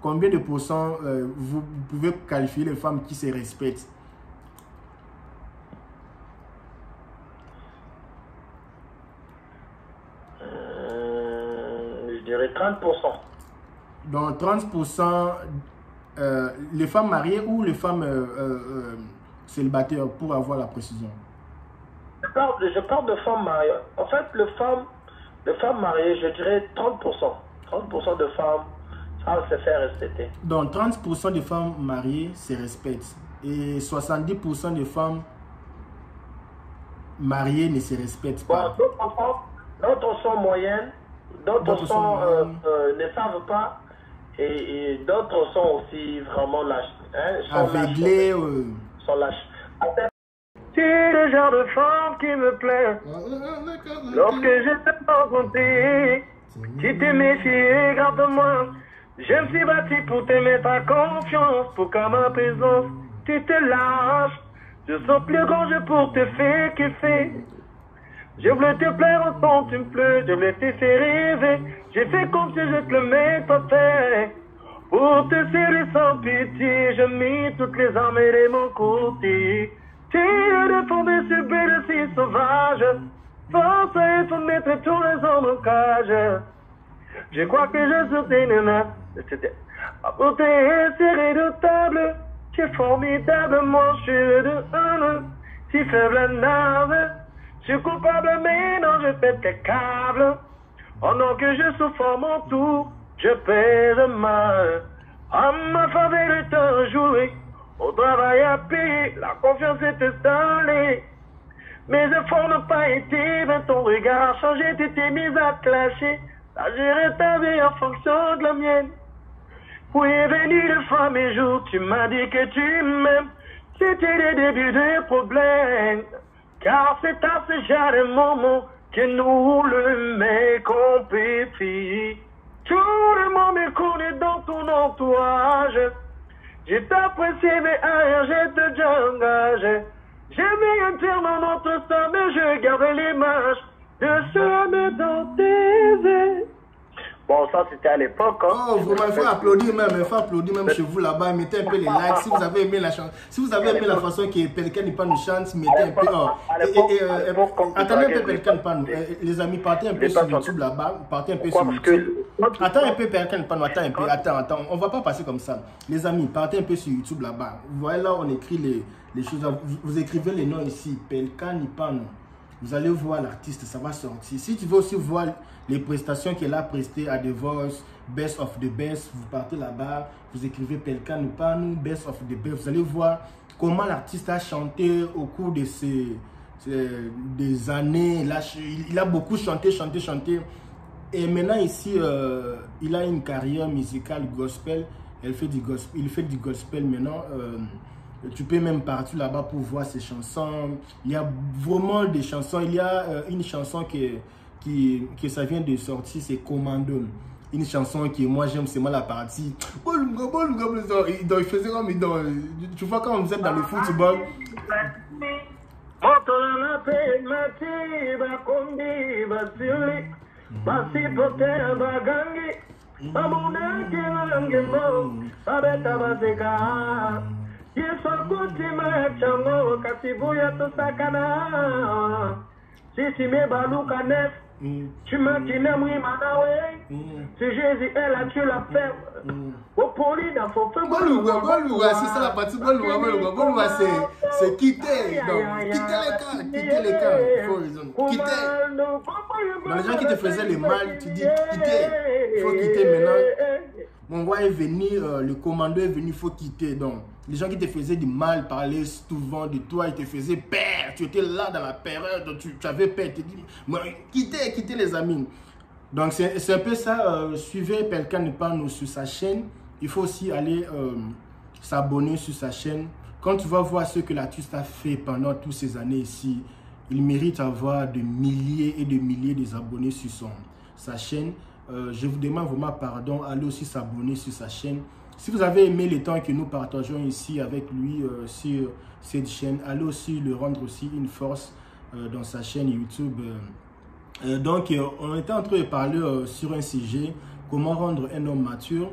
combien de pourcents vous pouvez qualifier les femmes qui se respectent? Je dirais 30%. Donc 30% les femmes mariées ou les femmes célibataires, pour avoir la précision? Je parle de femmes mariées. En fait, les femmes mariées, je dirais 30%. 30% de femmes savent se faire respecter. Donc 30% des femmes mariées se respectent et 70% des femmes mariées ne se respectent pas. D'autres sont moyennes, d'autres ne savent pas et d'autres sont aussi vraiment lâches. Aveuglées. Sont lâches. Tu es le genre de femme qui me plaît. Lorsque je t'ai rencontré, tu t'es méfié, garde-moi. Je me suis battu pour te mettre à confiance, pour qu'à ma présence, tu te lâches. Je sens plus grand jeu pour te faire kiffer. Je voulais te plaire autant tu me plais, je voulais te faire rêver. J'ai fait comme si je te le mettais à terre. Pour te serrer sans pitié, je mis toutes les armes de mon côté. Tu es défendu ce bel si sauvage. Force et faut mettre tous les hommes en cage. Je crois que je suis tes nanas. Ma beauté est redoutable. Tu es formidable, mon chéri de un. Si faible la nave. Je suis coupable, mais non, je pète tes câbles. Oh non, que je souffre mon tour. Je pèse mal. À ma faveur est un jouet. Au travail à payer, la confiance est installée. Mes efforts n'ont pas été vains, ton regard a changé, tu t'es mise à te lâcher. T'as géré ta vie en fonction de la mienne. Oui, est venu le fois et jour, tu m'as dit que tu m'aimes. C'était le début des problèmes. Car c'est à ce genre de moment que nous le mecs compétit. Tout le monde me connaît dans ton entourage. Je t'apprécie, mais ailleurs, je te déjà engagé. J'ai mis un terme à notre sang, mais je garde l'image de ce me dans tes yeux. Bon, ça c'était à l'époque. Hein. Oh, vraiment, il faut applaudir même chez vous là-bas. Mettez un peu les likes. Si vous avez aimé la chanson, si vous avez aimé la façon que Pelka Nipa nous chante, mettez un peu. Attendez un peu Pelka Nipa nous. Les amis, partez un peu sur YouTube là-bas. Partez un peu sur YouTube. Attends un peu Pelka Nipa nous. Attends. On va pas passer comme ça. Les amis, partez un peu sur YouTube là-bas. Vous voyez là, on écrit les choses. Vous écrivez les noms ici. Pelka Nipa nous. Vous allez voir l'artiste, ça va sortir. Si tu veux aussi voir les prestations qu'elle a prestées à The Voice, Best of the Best, vous partez là-bas, vous écrivez Pelka Nipa nous, Best of the Best. Vous allez voir comment l'artiste a chanté au cours de des années. Là, il a beaucoup chanté. Et maintenant ici, il a une carrière musicale gospel. Il fait du gospel maintenant. Tu peux même partir là-bas pour voir ses chansons. Il y a vraiment des chansons. Il y a une chanson que ça vient de sortir, c'est Commando. Une chanson que moi j'aime, c'est moi la partie. Il faisait comme tu vois quand vous êtes dans le football. Yeso kutima chango kasibuya tosakana. Sisi me baluka nef. Tu m'as dit oui manawe. Si Jésus est là tu la fermes. Au poli d'un faux feu. Boluga, c'est ça la partie Boluga, c'est quitter. Donc quitter les camps. Quitter. Dans les gens qui te faisaient le mal, tu dis quitter. Il faut quitter maintenant. Mon roi est venu, le commando est venu, il faut quitter. Donc, les gens qui te faisaient du mal parlaient souvent de toi, ils te faisaient peur. Tu étais là dans la période, tu avais peur. Tu dis, quittez les amis. Donc, c'est un peu ça. Suivez Pelka Nipa nous sur sa chaîne. Il faut aussi aller s'abonner sur sa chaîne. Quand tu vas voir ce que l'artiste a fait pendant toutes ces années ici, il mérite d'avoir de milliers et de milliers d'abonnés sur sa chaîne. Je vous demande vraiment pardon, allez aussi s'abonner sur sa chaîne. Si vous avez aimé le temps que nous partageons ici avec lui sur cette chaîne, allez aussi le rendre aussi une force dans sa chaîne YouTube. Donc, on était en train de parler sur un sujet, comment rendre un homme mature.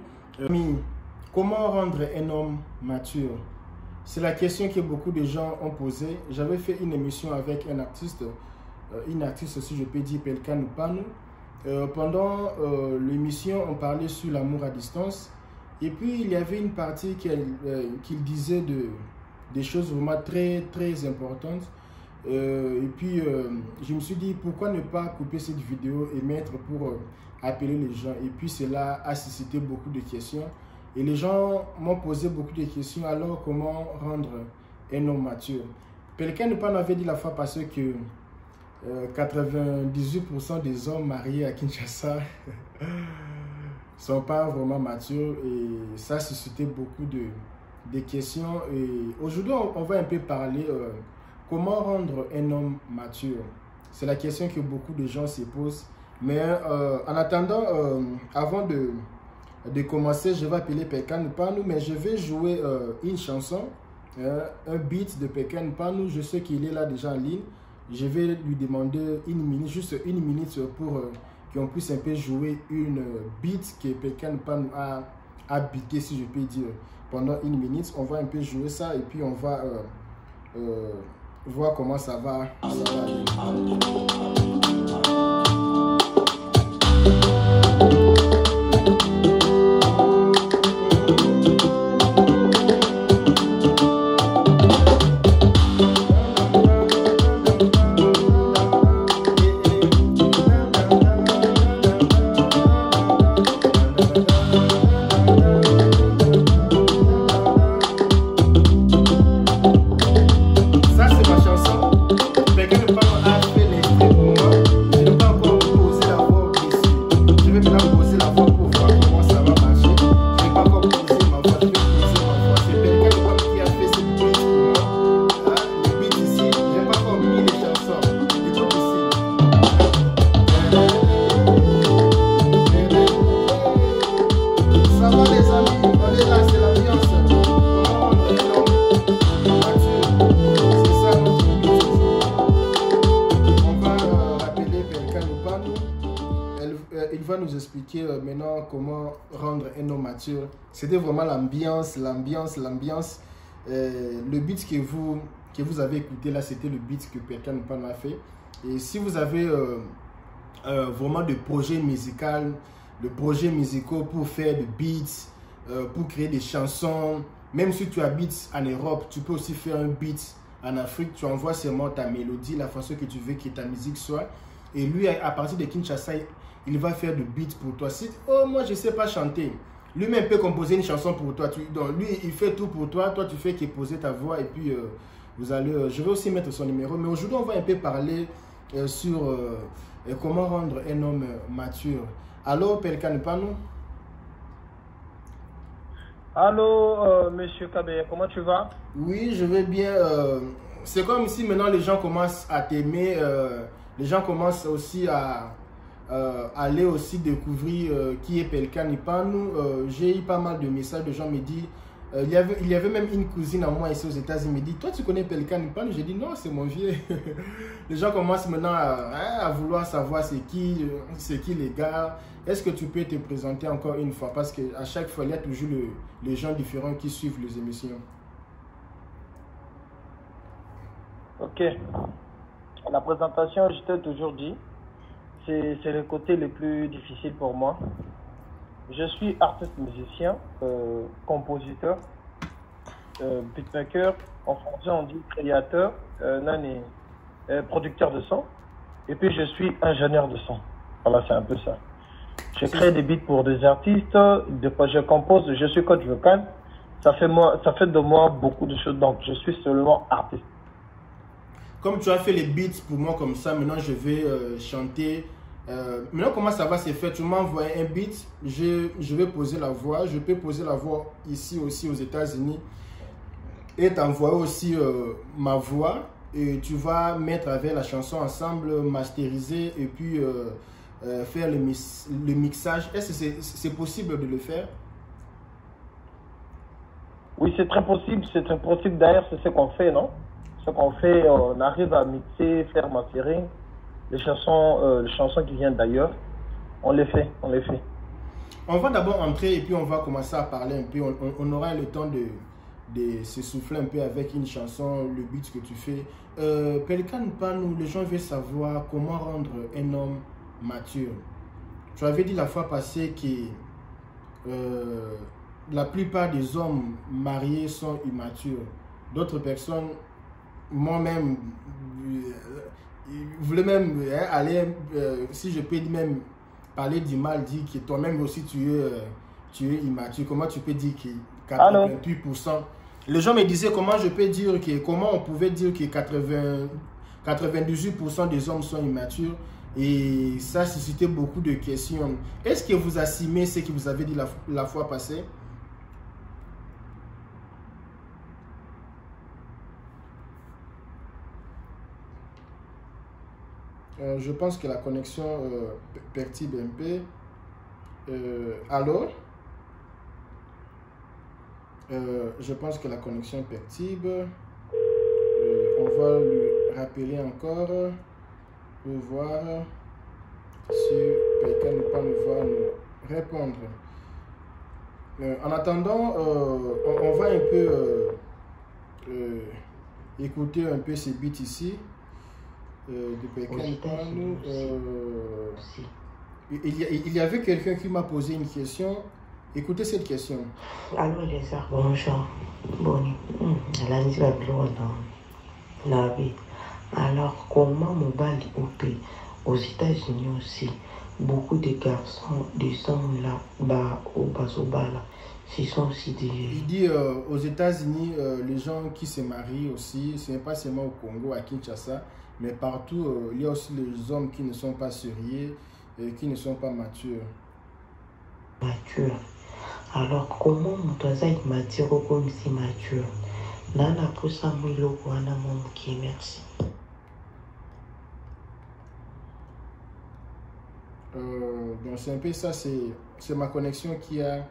Comment rendre un homme mature? C'est la question que beaucoup de gens ont posée. J'avais fait une émission avec un artiste, une artiste si je peux dire, Pelkan Panou. Pendant l'émission, on parlait sur l'amour à distance. Et puis, il y avait une partie qu'il disait des choses vraiment très, très importantes. Et puis, je me suis dit, pourquoi ne pas couper cette vidéo et mettre pour appeler les gens. Et puis, cela a suscité beaucoup de questions. Et les gens m'ont posé beaucoup de questions. Alors, comment rendre un homme mature? Pelkan Panou avait dit la fois passée que 98% des hommes mariés à Kinshasa sont pas vraiment matures, et ça a suscité beaucoup de questions. Et aujourd'hui, on va un peu parler comment rendre un homme mature. C'est la question que beaucoup de gens se posent. Mais en attendant, avant de commencer, je vais appeler Pelkan Panou, mais je vais jouer une chanson, un beat de Pelkan Panou. Je sais qu'il est là déjà en ligne. Je vais lui demander une minute, juste une minute pour qu'on puisse un peu jouer une beat que Pelkan Panou a beaté, si je peux dire, pendant une minute. On va un peu jouer ça et puis on va voir comment ça va aller. Il va nous expliquer maintenant comment rendre un homme mature. C'était vraiment l'ambiance. Le beat que vous avez écouté là, c'était le beat que Pelkan Panou a fait. Et si vous avez vraiment des projets musicaux pour faire des beats, pour créer des chansons, même si tu habites en Europe, tu peux aussi faire un beat en Afrique. Tu envoies seulement ta mélodie, la façon que tu veux que ta musique soit. Et lui, à partir de Kinshasa, il va faire de beats pour toi. Si, oh, moi, je ne sais pas chanter. Lui-même peut composer une chanson pour toi. Donc, lui, il fait tout pour toi. Toi, tu fais que poser ta voix. Et puis, vous allez... je vais aussi mettre son numéro. Mais aujourd'hui, on va un peu parler sur comment rendre un homme mature. Allô, Pelkan Panou? Allô, monsieur Kabé, comment tu vas? Oui, je vais bien. C'est comme si maintenant les gens commencent à t'aimer. Les gens commencent aussi à aller aussi découvrir qui est Pelkan Panou. J'ai eu pas mal de messages de gens me disent, il y avait même une cousine à moi ici aux États-Unis, me dit, toi tu connais Pelkan Panou? J'ai dit non, c'est mon vieux. Les gens commencent maintenant à vouloir savoir c'est qui les gars. Est-ce que tu peux te présenter encore une fois? Parce qu'à chaque fois, il y a toujours les gens différents qui suivent les émissions. Ok. La présentation, je t'ai toujours dit, c'est le côté le plus difficile pour moi. Je suis artiste musicien, compositeur, beatmaker, en français on dit créateur, producteur de son, et puis je suis ingénieur de son. Voilà, c'est un peu ça. Je crée des beats pour des artistes, des fois je compose, je suis coach vocal. Ça fait de moi beaucoup de choses, donc je suis seulement artiste. Comme tu as fait les beats pour moi comme ça, maintenant je vais chanter. Maintenant comment ça va se faire? Tu m'envoies un beat, je vais poser la voix. Je peux poser la voix ici aussi aux États-Unis et t'envoyer aussi ma voix. Et tu vas mettre avec la chanson ensemble, masteriser et puis faire le mixage. Est-ce que c'est possible de le faire? Oui, c'est très possible. C'est très possible. D'ailleurs, c'est ce qu'on fait, non? Ce qu'on fait, on arrive à mixer, faire mastering. Les chansons qui viennent d'ailleurs, on les fait. On va d'abord entrer et puis on va commencer à parler un peu. On aura le temps de se souffler un peu avec une chanson, le beat que tu fais. Pelican Panou, les gens veulent savoir comment rendre un homme mature. Tu avais dit la fois passée que la plupart des hommes mariés sont immatures. D'autres personnes, moi-même, voulaient même aller, si je peux même parler du mal, dire que toi-même aussi tu es immature. Comment tu peux dire que 88%? Les gens me disaient comment je peux dire que, comment on pouvait dire que 98% des hommes sont immatures. Et ça suscitait beaucoup de questions. Est-ce que vous assumez ce que vous avez dit la fois passée? Je pense que la connexion perturbe un peu. Allô? Je pense que la connexion perturbe. On va lui rappeler encore pour voir si quelqu'un ne peut nous répondre. En attendant, on va un peu écouter un peu ces beats ici. De Pelican Panou. Il y avait quelqu'un qui m'a posé une question. Écoutez cette question. Allô les arts, bonjour. Bonnie. Alors, comment mobile aux États-Unis aussi, beaucoup de garçons descendent là-bas au Basobala. Ce sont aussi des... Il dit aux États-Unis, les gens qui se marient aussi, ce n'est pas seulement au Congo, à Kinshasa, mais partout, il y a aussi les hommes qui ne sont pas sérieux et qui ne sont pas matures. Mature. Alors, comment mon toisa est mature comme c'est mature? Nana poussa mouilo wana momuki, merci. Donc c'est un peu ça, c'est ma connexion qui a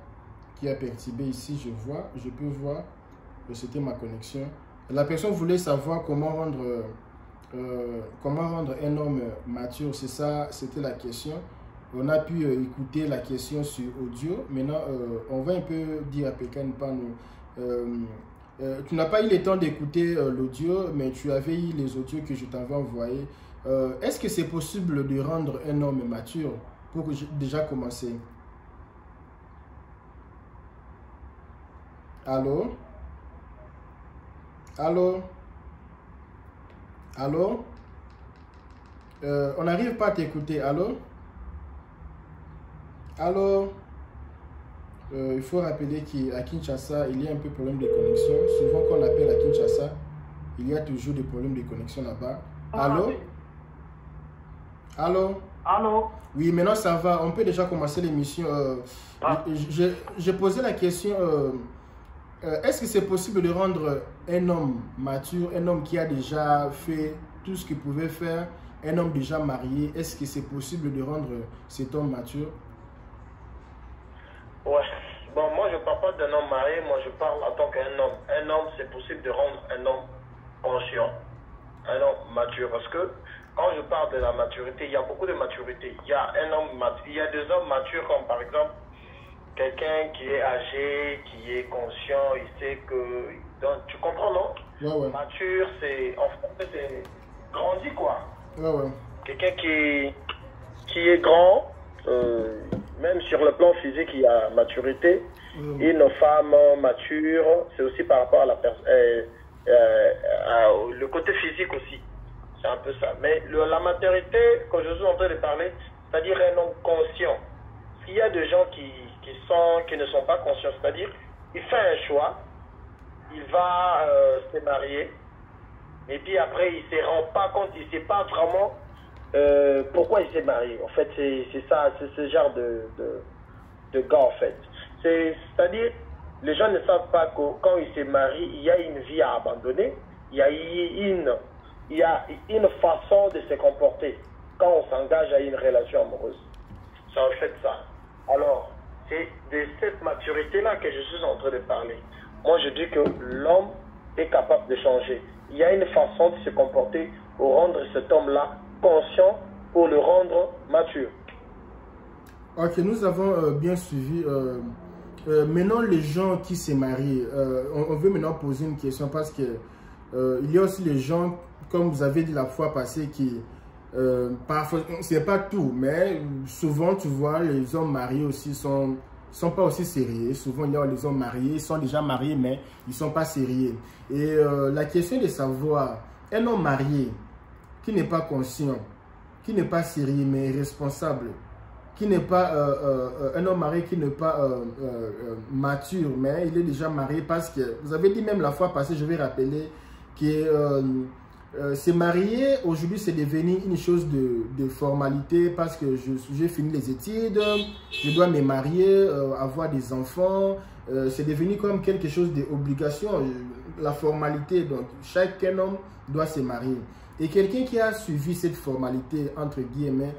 perturbé ici, je peux voir que c'était ma connexion. La personne voulait savoir comment rendre un homme mature, c'est ça, c'était la question. On a pu écouter la question sur audio. Maintenant, on va un peu dire à Pelican Panou. Tu n'as pas eu le temps d'écouter l'audio, mais tu avais eu les audios que je t'avais envoyés. Est-ce que c'est possible de rendre un homme mature pour déjà commencer? Allô? Allô? Allô? On n'arrive pas à t'écouter. Allô? Allô? Il faut rappeler qu'à Kinshasa, il y a un peu de problème de connexion. Souvent, quand on appelle à Kinshasa, il y a toujours des problèmes de connexion là-bas. Allô? Allô? Allô? Oui, maintenant ça va. On peut déjà commencer l'émission. J'ai posé la question. Est-ce que c'est possible de rendre un homme mature, un homme qui a déjà fait tout ce qu'il pouvait faire, un homme déjà marié, est-ce que c'est possible de rendre cet homme mature? Ouais. Bon, moi je parle pas d'un homme marié, moi je parle en tant qu'un homme. Un homme, c'est possible de rendre un homme conscient, un homme mature. Parce que quand je parle de la maturité, il y a beaucoup de maturité. Il y a un homme mature, il y a des hommes matures comme par exemple quelqu'un qui est âgé, qui est conscient, il sait que... Donc, tu comprends, non? Ouais. Mature, c'est... En fait, c'est grandi, quoi. Ouais. Quelqu'un qui est grand, même sur le plan physique, il y a maturité. Une femme mature, c'est aussi par rapport à la le côté physique aussi. C'est un peu ça. Mais la maturité, quand je suis en train de parler, c'est-à-dire un homme conscient. Il y a des gens qui ne sont pas conscients, c'est-à-dire il fait un choix, il va se marier, et puis après il ne se rend pas compte, il ne sait pas vraiment pourquoi il s'est marié. En fait, c'est ça, c'est ce genre de gars en fait. C'est-à-dire, les gens ne savent pas que quand il se marie, il y a une vie à abandonner, il y a une façon de se comporter quand on s'engage à une relation amoureuse. C'est en fait ça. Alors, c'est de cette maturité-là que je suis en train de parler. Moi, je dis que l'homme est capable de changer. Il y a une façon de se comporter pour rendre cet homme-là conscient, pour le rendre mature. Ok, nous avons bien suivi. Maintenant, les gens qui se marient, on veut maintenant poser une question parce que il y a aussi les gens, comme vous avez dit la fois passée, qui, parfois, c'est pas tout, mais souvent, tu vois, les hommes mariés aussi sont pas aussi sérieux. Souvent, il y a les hommes mariés, ils sont déjà mariés, mais ils sont pas sérieux. Et la question de savoir, un homme marié qui n'est pas conscient, qui n'est pas sérieux, mais responsable, qui n'est pas un homme marié qui n'est pas mature, mais il est déjà marié parce que, vous avez dit même la fois passée, je vais rappeler, que se marier aujourd'hui c'est devenu une chose de formalité parce que j'ai fini les études, je dois me marier, avoir des enfants, c'est devenu comme quelque chose d'obligation, la formalité, donc chaque homme doit se marier. Et quelqu'un qui a suivi cette formalité, entre guillemets,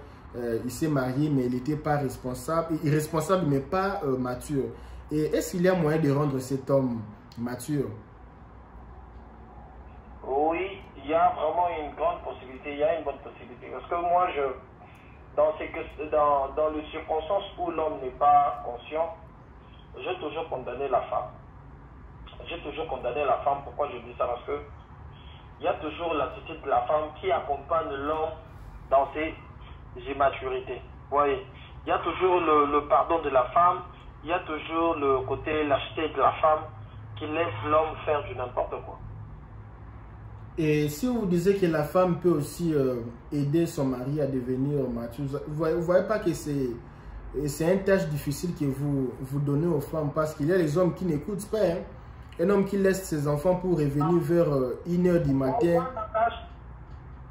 il s'est marié, mais il n'était pas responsable, irresponsable, mais pas mature. Et est-ce qu'il y a moyen de rendre cet homme mature? Oui, il y a vraiment une grande possibilité, il y a une bonne possibilité. Parce que moi, dans les circonstances où l'homme n'est pas conscient, j'ai toujours condamné la femme. J'ai toujours condamné la femme. Pourquoi je dis ça? Parce que il y a toujours l'attitude de la femme qui accompagne l'homme dans ses immaturités. Vous voyez, il y a toujours le pardon de la femme, il y a toujours le côté lâcheté de la femme qui laisse l'homme faire du n'importe quoi. Et si vous disiez que la femme peut aussi aider son mari à devenir mature, vous ne voyez pas que c'est une tâche difficile que vous donnez aux femmes parce qu'il y a les hommes qui n'écoutent pas. Hein. Un homme qui laisse ses enfants pour revenir vers 1 h du matin.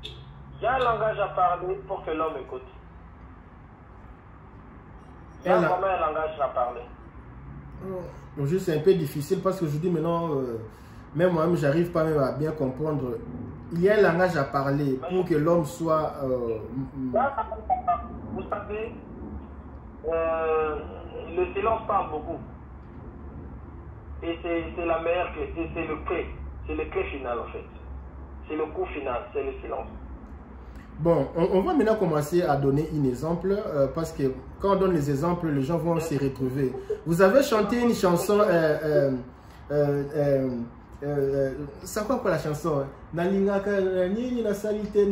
Il y a un langage à parler pour que l'homme écoute. Il y a vraiment un langage à parler. Aujourd'hui, c'est un peu difficile parce que je dis maintenant, même moi-même, j'arrive pas même à bien comprendre. Il y a un langage à parler pour que l'homme soit... Vous savez, le silence parle beaucoup. Et c'est la meilleure clé, c'est le clé. C'est le clé final en fait. C'est le coup final, c'est le silence. Bon, on va maintenant commencer à donner un exemple parce que quand on donne les exemples, les gens vont se retrouver. Vous avez chanté une chanson, c'est quoi la chanson? Nalingaka nini na salite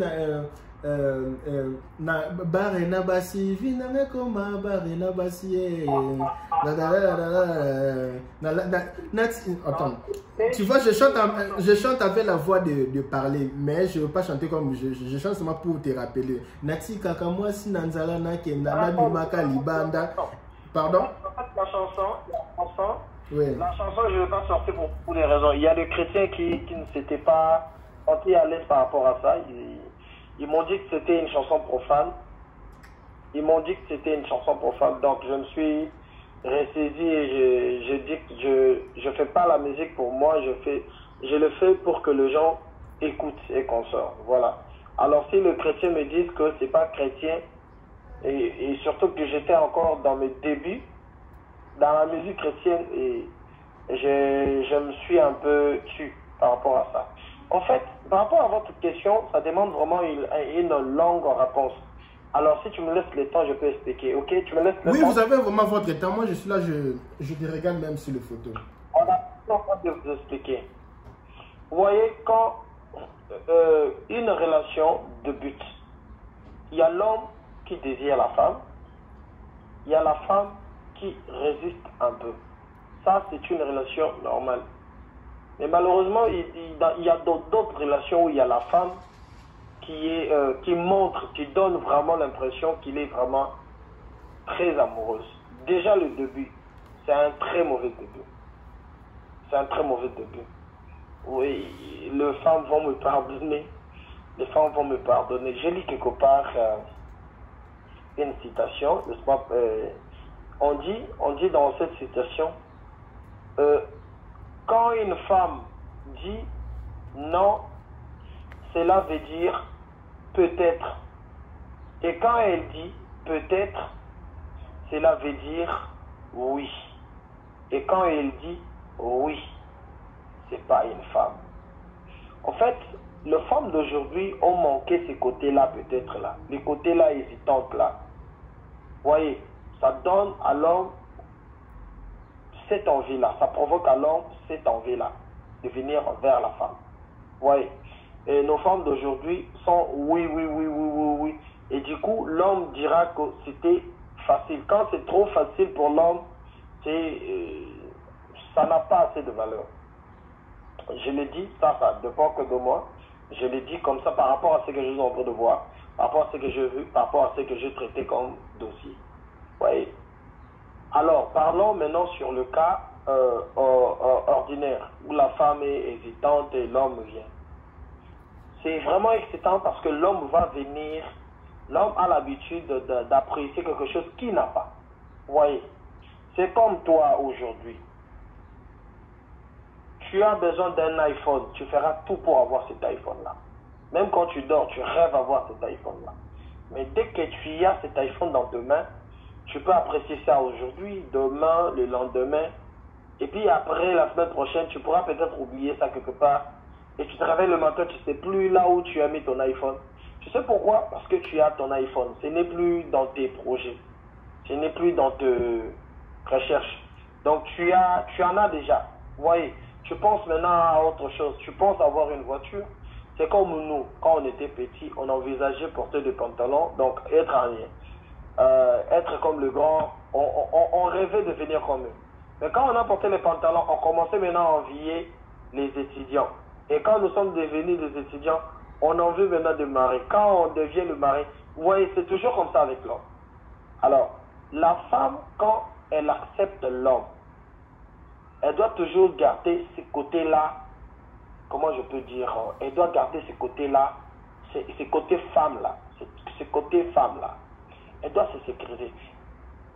na bare na basi vinanga koma bare na basi attends, tu vois, je chante avec la voix de parler, mais je ne veux pas chanter comme je chante seulement pour te rappeler. Nati kakamwa si nanzala na kenda na bimaka libanda. Pardon? La chanson, oui. La chanson, je ne vais pas sortir pour des raisons. Il y a des chrétiens qui ne s'étaient pas sentis à l'aise par rapport à ça. Ils m'ont dit que c'était une chanson profane. Donc je me suis ressaisi et je dis que je fais pas la musique pour moi, je le fais pour que les gens écoutent et consortent. Voilà. Alors si le chrétien me dit que c'est pas chrétien, et surtout que j'étais encore dans mes débuts dans la musique chrétienne, et je me suis un peu tué par rapport à ça. En fait, par rapport à votre question, ça demande vraiment une longue réponse. Alors, si tu me laisses le temps, je peux expliquer. Ok, tu me laisses le temps. Oui, vous avez vraiment votre temps. Moi, je suis là, je te regarde même sur les photos. On a le temps de vous expliquer. Vous voyez, quand une relation débute, il y a l'homme qui désire la femme, il y a la femme qui résiste un peu. Ça, c'est une relation normale. Mais malheureusement, il y a d'autres relations où il y a la femme qui montre, qui donne vraiment l'impression qu'il est vraiment très amoureuse. Déjà le début, c'est un très mauvais début. C'est un très mauvais début. Oui, les femmes vont me pardonner. Les femmes vont me pardonner. J'ai lu quelque part une citation, n'est-ce pas? On dit dans cette citation, quand une femme dit non, cela veut dire peut-être. Et quand elle dit peut-être, cela veut dire oui. Et quand elle dit oui, c'est pas une femme. En fait, les femmes d'aujourd'hui ont manqué ces côtés-là, peut-être là. Les côtés-là hésitantes là. Voyez, ça donne à l'homme cette envie-là, ça provoque à l'homme cette envie-là de venir vers la femme. Oui. Et nos femmes d'aujourd'hui sont oui, oui, oui, oui, oui, oui. Et du coup, l'homme dira que c'était facile. Quand c'est trop facile pour l'homme, ça n'a pas assez de valeur. Je le dis, ça dépend que de moi. Je le dis comme ça par rapport à ce que je suis en train de voir, par rapport à ce que j'ai vu, par rapport à ce que j'ai traité comme dossier. Oui. Alors, parlons maintenant sur le cas ordinaire, où la femme est hésitante et l'homme vient. C'est vraiment excitant parce que l'homme va venir, l'homme a l'habitude d'apprécier quelque chose qu'il n'a pas. Vous voyez, c'est comme toi aujourd'hui. Tu as besoin d'un iPhone, tu feras tout pour avoir cet iPhone-là. Même quand tu dors, tu rêves d'avoir cet iPhone-là. Mais dès que tu as cet iPhone dans tes mains, tu peux apprécier ça aujourd'hui, demain, le lendemain. Et puis après, la semaine prochaine, tu pourras peut-être oublier ça quelque part. Et tu te réveilles le matin, tu ne sais plus là où tu as mis ton iPhone. Tu sais pourquoi? Parce que tu as ton iPhone. Ce n'est plus dans tes projets. Ce n'est plus dans tes recherches. Donc tu en as déjà. Vous voyez, tu penses maintenant à autre chose. Tu penses avoir une voiture. C'est comme nous, quand on était petits, on envisageait porter des pantalons, donc être en lien. Être comme le grand, on rêvait de devenir comme eux. Mais quand on a porté les pantalons, on commençait maintenant à envier les étudiants. Et quand nous sommes devenus des étudiants, on en veut maintenant de mari. Quand on devient le mari, vous voyez, c'est toujours comme ça avec l'homme. Alors, la femme, quand elle accepte l'homme, elle doit toujours garder ce côté-là, comment je peux dire, elle doit garder ce côté-là, ce côté femme-là, ce côté femme-là. Elle doit se sécuriser.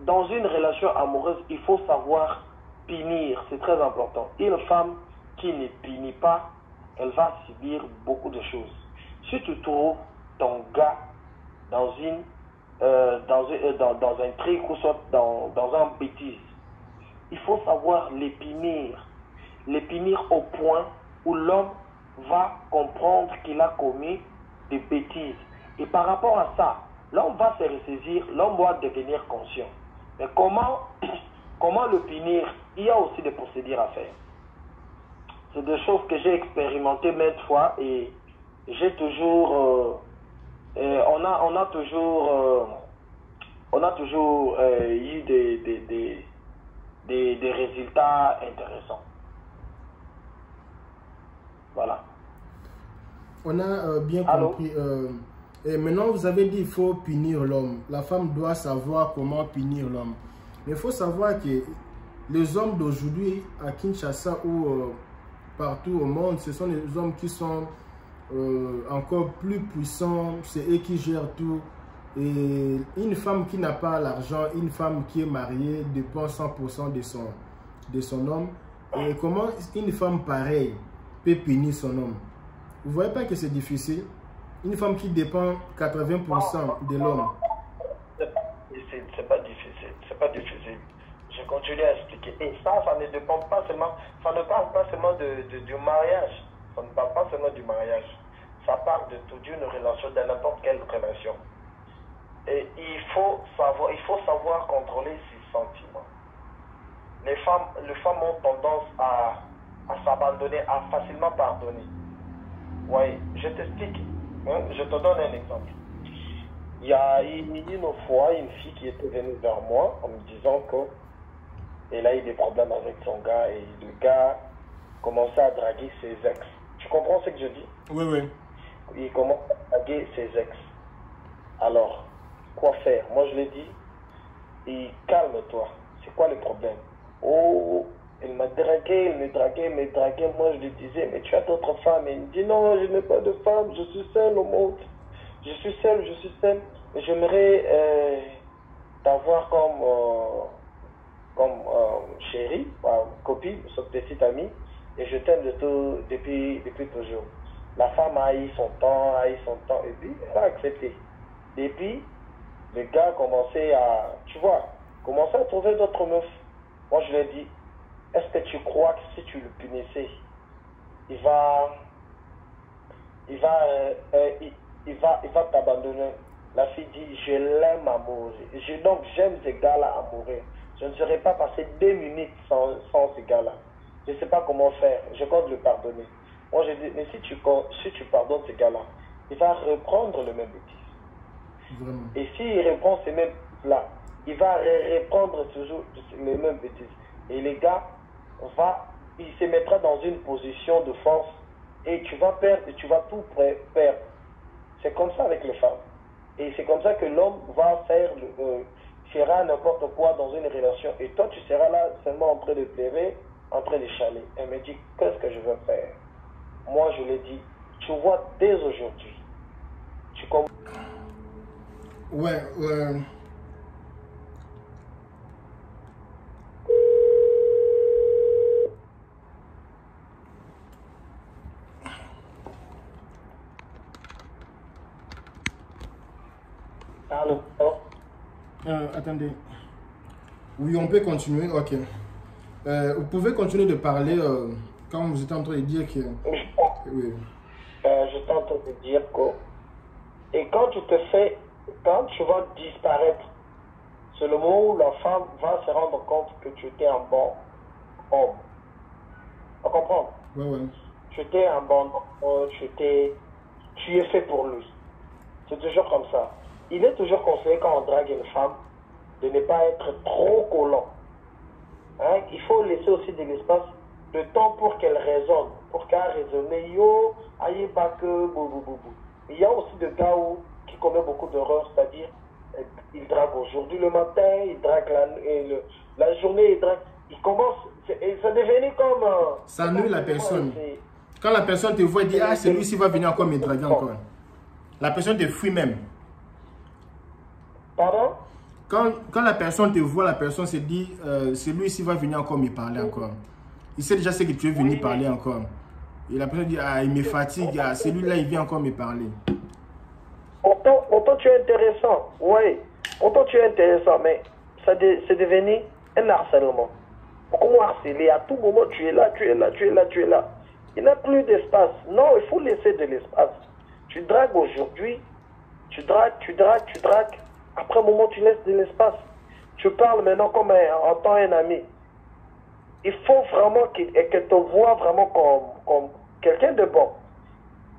Dans une relation amoureuse, il faut savoir punir, c'est très important. Une femme qui ne punit pas, elle va subir beaucoup de choses. Si tu trouves ton gars dans un truc ou soit dans un bêtise, il faut savoir les punir au point où l'homme va comprendre qu'il a commis des bêtises. Et par rapport à ça, l'homme va se ressaisir, l'homme doit devenir conscient. Mais comment le punir? Il y a aussi des procédures à faire. C'est des choses que j'ai expérimentées maintes fois et j'ai toujours, on a toujours eu des résultats intéressants. Voilà. On a bien compris. Et maintenant, vous avez dit qu'il faut punir l'homme. La femme doit savoir comment punir l'homme. Mais il faut savoir que les hommes d'aujourd'hui, à Kinshasa ou partout au monde, ce sont les hommes qui sont encore plus puissants. C'est eux qui gèrent tout. Et une femme qui n'a pas l'argent, une femme qui est mariée, dépend 100% de son homme. Et comment une femme pareille peut punir son homme? Vous ne voyez pas que c'est difficile? Une femme qui dépend 80% de l'homme. C'est pas difficile, c'est pas difficile. Je continue à expliquer. Et ça ne dépend pas seulement, ça ne parle pas seulement du mariage. Ça ne parle pas seulement du mariage. Ça parle de tout, d'une relation, de n'importe quelle relation. Et il faut savoir contrôler ses sentiments. Les femmes ont tendance à s'abandonner, à facilement pardonner. Oui, je t'explique. Hein, je te donne un exemple. Il y a une fois une fille qui était venue vers moi en me disant qu'elle a eu des problèmes avec son gars et le gars commençait à draguer ses ex. Tu comprends ce que je dis? Oui, oui. Il commence à draguer ses ex. Alors, quoi faire? Moi je lui ai dit, et calme-toi. C'est quoi le problème? Oh, elle m'a dragué, elle me draguait. Moi, je lui disais, mais tu as d'autres femmes. Et il me dit, non, je n'ai pas de femme, je suis seule au monde. Je suis seule. Mais j'aimerais t'avoir comme chérie, copine, cette petite amie. Et je t'aime depuis toujours. La femme a eu son temps, et puis elle a accepté. Et puis, le gars commençait à trouver d'autres meufs. Moi, je lui ai dit, est-ce que tu crois que si tu le punissais, il va t'abandonner? La fille dit, je l'aime à mourir. Donc j'aime ce gars-là à mourir. Je ne serais pas passé 2 minutes sans ce gars-là. Je ne sais pas comment faire. Je compte le pardonner. Moi, je dis, mais si tu pardonnes ce gars-là, il va reprendre le même bêtise. Vraiment. Et s'il reprend ces mêmes là, il va reprendre toujours les mêmes bêtises. Et les gars, il se mettra dans une position de force et tu vas perdre et tu vas tout perdre. C'est comme ça avec les femmes. Et c'est comme ça que l'homme va fera n'importe quoi dans une relation. Et toi, tu seras là seulement en train de pleurer, en train de chialer. Elle me dit, qu'est-ce que je veux faire? Moi, je lui dis, tu vois, dès aujourd'hui, tu comprends. Ouais. Allô? Attendez. Oui, on peut continuer. Ok. Vous pouvez continuer de parler quand vous étiez en train de dire que... Oui. Je t'entends te dire que... Et quand tu vas disparaître, c'est le moment où la femme va se rendre compte que tu étais un bon homme. Tu comprends? Ouais. Tu étais un bon homme, tu es fait pour lui. C'est toujours comme ça. Il est toujours conseillé quand on drague une femme de ne pas être trop collant. Hein? Il faut laisser aussi de l'espace, de temps pour qu'elle raisonne, pour qu'elle raisonne. Yo, aïe, pas que, boubou. Il y a aussi des gars qui commettent beaucoup d'erreurs, c'est-à-dire, ils draguent aujourd'hui le matin, ils draguent la journée, ils draguent. Ils commencent, ça devient comme... Ça nuit la personne. Quand la personne te voit, elle dit, ah, c'est lui qui va venir encore me draguer encore. La personne te fuit même. Pardon? Quand la personne te voit, la personne se dit, c'est lui qui va venir encore me parler encore. Il sait déjà ce que tu es venu parler encore. Et la personne dit, ah, il me fatigue, ah, celui-là, il vient encore me parler. Autant tu es intéressant, oui. Autant tu es intéressant, mais c'est devenu un harcèlement. Comment harceler? À tout moment, tu es là. Il n'y a plus d'espace. Non, il faut laisser de l'espace. Tu dragues aujourd'hui, tu dragues. Après un moment, tu laisses de l'espace. Tu parles maintenant comme en tant qu'un ami. Il faut vraiment qu'elle te voie vraiment comme quelqu'un de bon.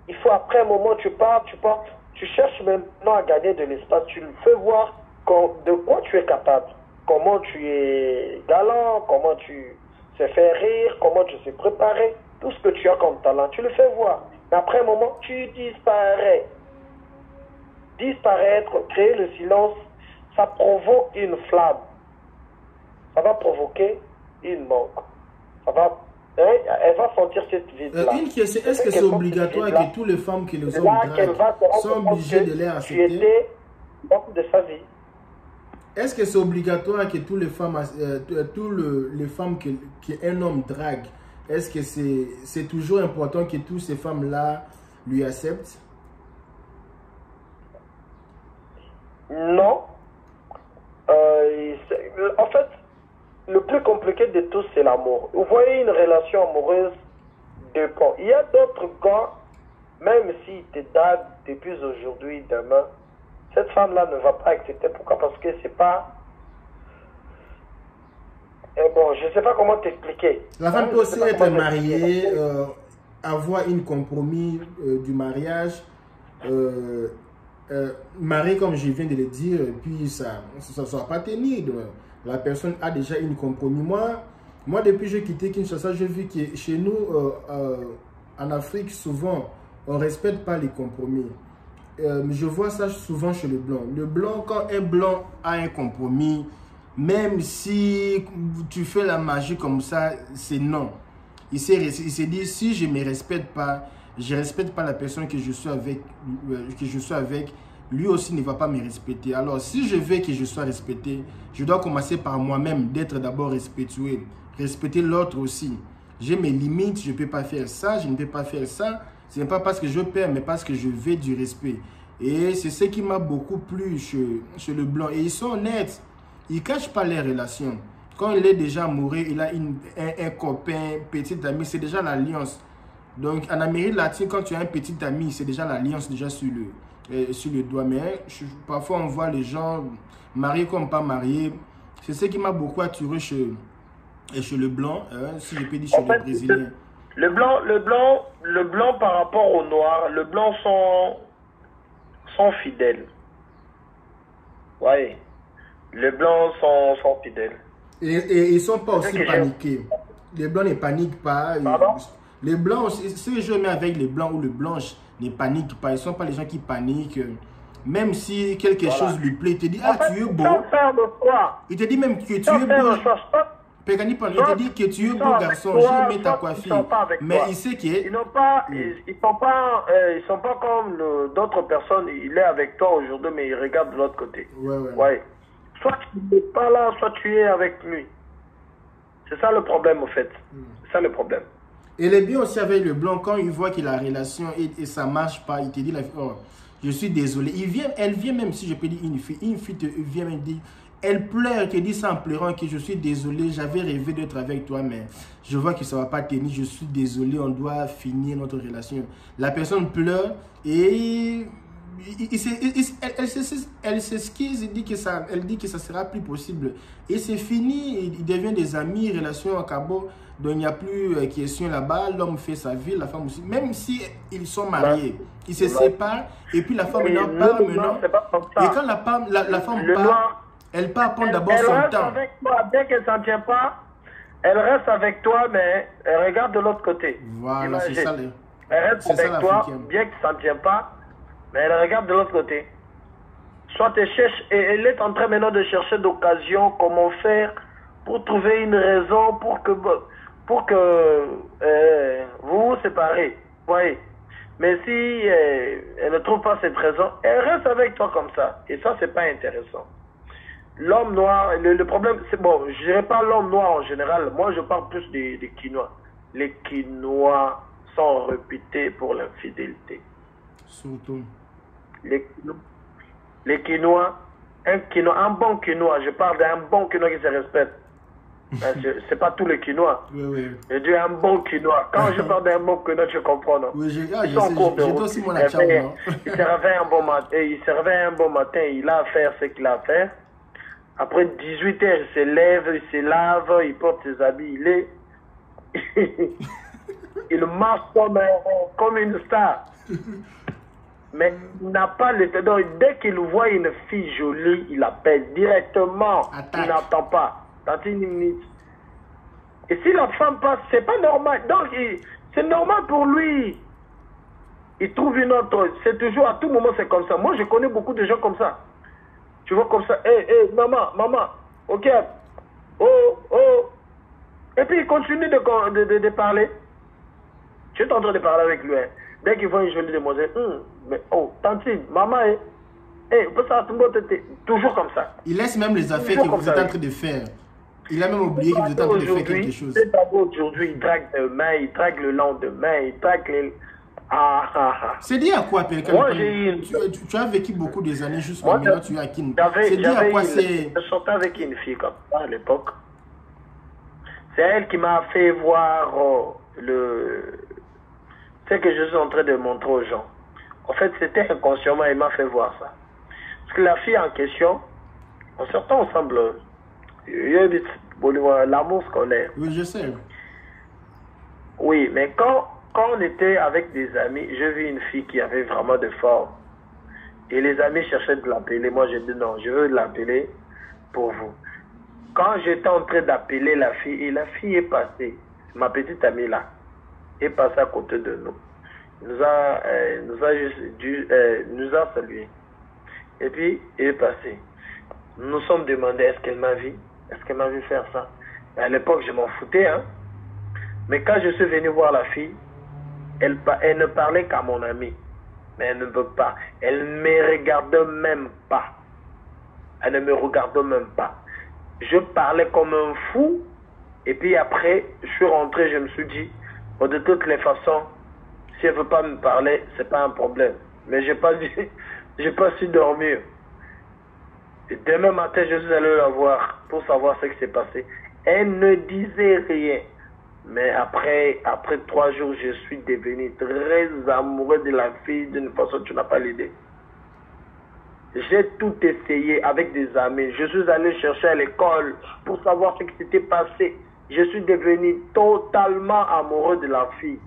Il faut après un moment, tu parles. Tu cherches maintenant à gagner de l'espace. Tu le fais voir de quoi tu es capable. Comment tu es galant, comment tu sais faire rire, comment tu sais préparer. Tout ce que tu as comme talent, tu le fais voir. Mais après un moment, tu disparais. Disparaître, créer le silence, ça provoque une flamme. Ça va provoquer une manque. Elle va sentir cette vide-là. Une question, est-ce que c'est obligatoire que toutes les femmes que les hommes draguent sont obligées de les accepter? Tu étais l'homme de sa vie. Est-ce que c'est obligatoire que toutes les femmes, les femmes qu'un homme drague, est-ce que c'est toujours important que toutes ces femmes-là lui acceptent? Non. En fait, le plus compliqué de tout, c'est l'amour. Vous voyez, une relation amoureuse dépend. Il y a d'autres gars, même s'ils te draguent depuis aujourd'hui, demain, cette femme-là ne va pas accepter. Pourquoi? Parce que c'est pas... bon, je ne sais pas comment t'expliquer. La femme peut aussi être mariée, avoir un compromis du mariage, mariée comme je viens de le dire, et puis ça ne sera pas tenu. La personne a déjà un compromis. Moi depuis que j'ai quitté Kinshasa, j'ai vu que chez nous, en Afrique, souvent, on ne respecte pas les compromis. Je vois ça souvent chez le blanc. Le blanc, quand un blanc a un compromis, même si tu fais la magie comme ça, c'est non. Il se dit, si je ne me respecte pas, je ne respecte pas la personne que je suis avec, lui aussi ne va pas me respecter. Alors, si je veux que je sois respecté, je dois commencer par moi-même, d'être d'abord respectueux. Respecter l'autre aussi. J'ai mes limites, je ne peux pas faire ça, je ne peux pas faire ça. Ce n'est pas parce que je perds, mais parce que je veux du respect. Et c'est ce qui m'a beaucoup plu chez le blanc. Et ils sont honnêtes. Ils ne cachent pas les relations. Quand il est déjà amoureux, il a un copain, petit ami, c'est déjà l'alliance. Donc, en Amérique latine, quand tu as un petit ami, c'est déjà l'alliance déjà sur le doigt. Mais parfois, on voit les gens mariés comme pas mariés. C'est ce qui m'a beaucoup attiré chez le blanc, si je peux dire chez les Brésiliens. Le blanc par rapport au noir, le blanc sont fidèles. Ouais. Les blancs sont fidèles. Et ils ne sont pas aussi paniqués. Les blancs ne paniquent pas. Pardon? Les blancs, si je mets avec les blancs ou les blanches, ne paniquent pas. Ils ne sont pas les gens qui paniquent. Même si quelque chose lui plaît, il te dit, ah, tu es beau. Il te dit même que tu es beau. Il te dit que tu es beau garçon, j'aime ta coiffure. Mais il sait que... Ils sont pas comme d'autres personnes. Il est avec toi aujourd'hui, mais il regarde de l'autre côté. Ouais. Soit tu n'es pas là, soit tu es avec lui. C'est ça le problème, au fait. C'est ça le problème. Et les bien aussi avec le blanc, quand il voit que la relation et ça ne marche pas, il te dit, oh, je suis désolé. Elle vient même, si je peux dire une fille vient me dire, elle pleure, qui dit ça en pleurant, que je suis désolé, j'avais rêvé d'être avec toi, mais je vois que ça ne va pas tenir, je suis désolé, on doit finir notre relation. La personne pleure et... Elle s'excuse, elle dit que ça sera plus possible. Et c'est fini, il devient des amis, relation en cabo, donc il n'y a plus question là-bas, l'homme fait sa vie, la femme aussi. Même si ils sont mariés, ils se séparent, et puis la femme maintenant part maintenant. Et quand la femme part, elle part prendre d'abord son temps. Avec toi, dès qu'elle ne s'en tient pas, elle reste avec toi, mais elle regarde de l'autre côté. Voilà, c'est ça. Elle reste avec toi, bien qu'elle ne s'en tient pas, mais elle regarde de l'autre côté. Soit elle cherche, et elle est en train maintenant de chercher d'occasion, comment faire pour trouver une raison pour que vous vous séparez. Voyez. Mais si elle ne trouve pas cette raison, elle reste avec toi comme ça. Et ça, c'est pas intéressant. L'homme noir, le problème, c'est bon, je dirais pas l'homme noir en général. Moi, je parle plus des Quinois. Les Quinois sont réputés pour l'infidélité. Surtout. Les Quinois, un bon Quinois, je parle d'un bon Quinois qui se respecte. C'est pas tous les Quinois. Oui. Je dis un bon Quinois. Quand je parle d'un bon Quinois, tu comprends, non? Oui, ils sont en cours de route. Aussi mon accent, non? Il se réveille un bon matin, il a à faire ce qu'il a à faire. Après 18 heures, il se lève, il se lave, il porte ses habits, il marche comme une star. Mais il n'a pas le temps. Dès qu'il voit une fille jolie, il appelle directement. Il n'attend pas. Dans une minute. Et si la femme passe, c'est pas normal. Donc, c'est normal pour lui. Il trouve une autre. C'est toujours, à tout moment, c'est comme ça. Moi, je connais beaucoup de gens comme ça. Tu vois, comme ça. Maman, ok. Oh. Et puis, il continue de parler. Tu es en train de parler avec lui. Hein. Dès qu'il voit une jolie demoiselle, mais tantine, maman, toujours comme ça. Il laisse même les affaires que vous êtes en train de faire. Il a même oublié que vous êtes en train de faire quelque chose. C'est d'abord aujourd'hui, il drague demain, il drague le lendemain, il drague les... C'est dit à quoi, Pellekan? Tu as vécu beaucoup des années jusqu'à maintenant, tu es à Kin. C'est dit à quoi c'est... Je sortais avec une fille comme ça à l'époque. C'est elle qui m'a fait voir ce que je suis en train de montrer aux gens. En fait, c'était inconsciemment, elle m'a fait voir ça. Parce que la fille en question, en sortant ensemble, il y a l'amour scolaire. Oui, je sais. Oui, mais quand on était avec des amis, j'ai vu une fille qui avait vraiment de forme. Et les amis cherchaient de l'appeler. Moi, j'ai dit non, je veux l'appeler pour vous. Quand j'étais en train d'appeler la fille, et la fille est passée, ma petite amie là, est passée à côté de nous. Nous a salué. Et puis, il est passé. Nous nous sommes demandé, est-ce qu'elle m'a vu? Est-ce qu'elle m'a vu faire ça? Et à l'époque, je m'en foutais, hein. Mais quand je suis venu voir la fille, elle ne parlait qu'à mon ami. Mais elle ne veut pas. Elle ne me regarde même pas. Elle ne me regarde même pas. Je parlais comme un fou. Et puis après, je suis rentré, je me suis dit, bon, de toutes les façons, si elle ne veut pas me parler, c'est pas un problème. Mais j'ai pas su dormir. Et demain matin, je suis allé la voir pour savoir ce qui s'est passé. Elle ne disait rien. Mais après 3 jours, je suis devenu très amoureux de la fille d'une façon que tu n'as pas l'idée. J'ai tout essayé avec des amis. Je suis allé chercher à l'école pour savoir ce qui s'était passé. Je suis devenu totalement amoureux de la fille.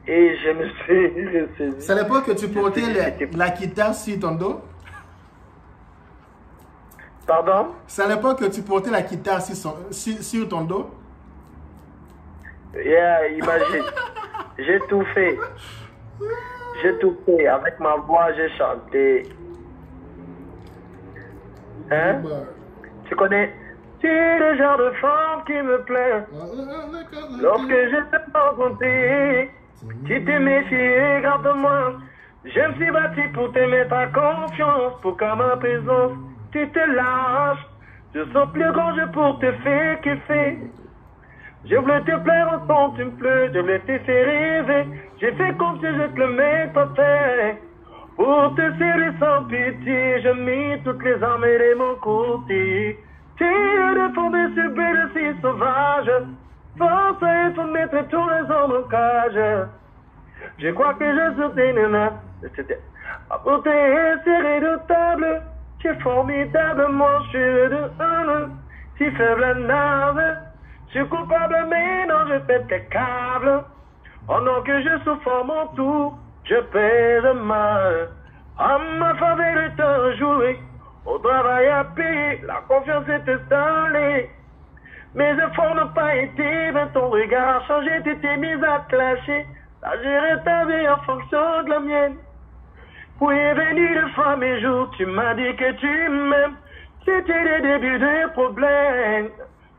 Et je me suis ressaisi. C'est à l'époque que tu portais la guitare sur ton dos? Pardon? C'est à l'époque que tu portais la guitare sur ton dos? Yeah, imagine. J'ai tout fait. J'ai tout fait. Avec ma voix, j'ai chanté. Hein? Tu connais? Tu es le genre de femme qui me plaît. Lorsque je t'ai rencontré, tu t'es méfié, garde-moi. Je me suis battu pour te mettre à confiance, pour qu'à ma présence, tu te lâches. Je sens plus grand jeu pour te faire kiffer. Je voulais te plaire autant tu me plais, je voulais te faire rêver. J'ai fait comme si je te le mettais fait. Pour te serrer sans pitié, je mis toutes les armes de mon côté. Tu es défendu ce bel si sauvage. Force à faut mettre tous les hommes en cage. Je crois que je suis une nana. Ma beauté est serrée de table. Tu es formidable, mon cheveu de un. Si faible nave. Je suis coupable, mais non, je pète tes câbles. Oh non, que je souffre à mon tour, je pèse mal. À ma faveur est un jouet, au travail à payer, la confiance est installée. Mes efforts n'ont pas été, mais ton regard a changé, tu t'es mise à clasher. T'as géré ta vie en fonction de la mienne. Oui, est venu de fois mes jours, tu m'as dit que tu m'aimes. C'était le début des problèmes.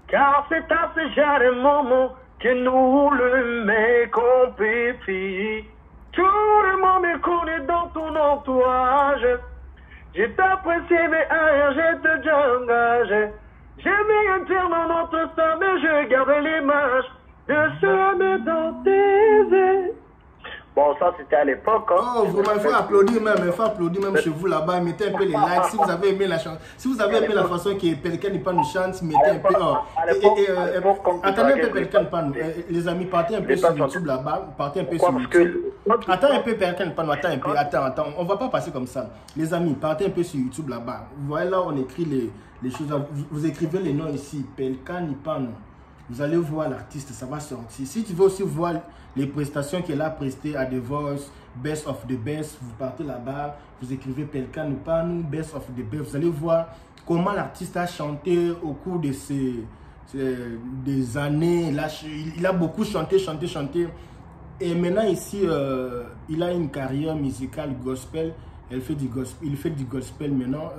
Car c'est à ce genre de moment que nous le mecs on pétrit. Tout le monde me connaît dans ton entourage. J'ai apprécié mais je te engage. J'ai mis un terme à notre sang, mais je garde l'image de ce dans tes yeux. Bon, ça c'était à l'époque. Hein. Oh, vraiment, il faut applaudir même chez vous là-bas. Mettez un peu les likes. Si vous avez aimé la chanson, si vous avez aimé la façon que Pelican n'est pas nous chante, mettez un peu. Attendez un peu Pelican n'est pas nous. Les amis, partez un peu sur YouTube là-bas. Partez un peu sur YouTube. Attends un peu Pelican n'est pas nous. Attends. On va pas passer comme ça. Les amis, partez un peu sur YouTube là-bas. Vous voyez là, on écrit les choses. Vous écrivez les noms ici. Pelican n'est pas nous. Vous allez voir l'artiste, ça va sortir. Si tu veux aussi voir les prestations qu'elle a prestées à The Voice, Best of the Best, vous partez là-bas, vous écrivez Pelican ou pas nous, Best of the Best. Vous allez voir comment l'artiste a chanté au cours de des années. Là, il a beaucoup chanté. Et maintenant ici, il a une carrière musicale gospel. Il fait du gospel maintenant.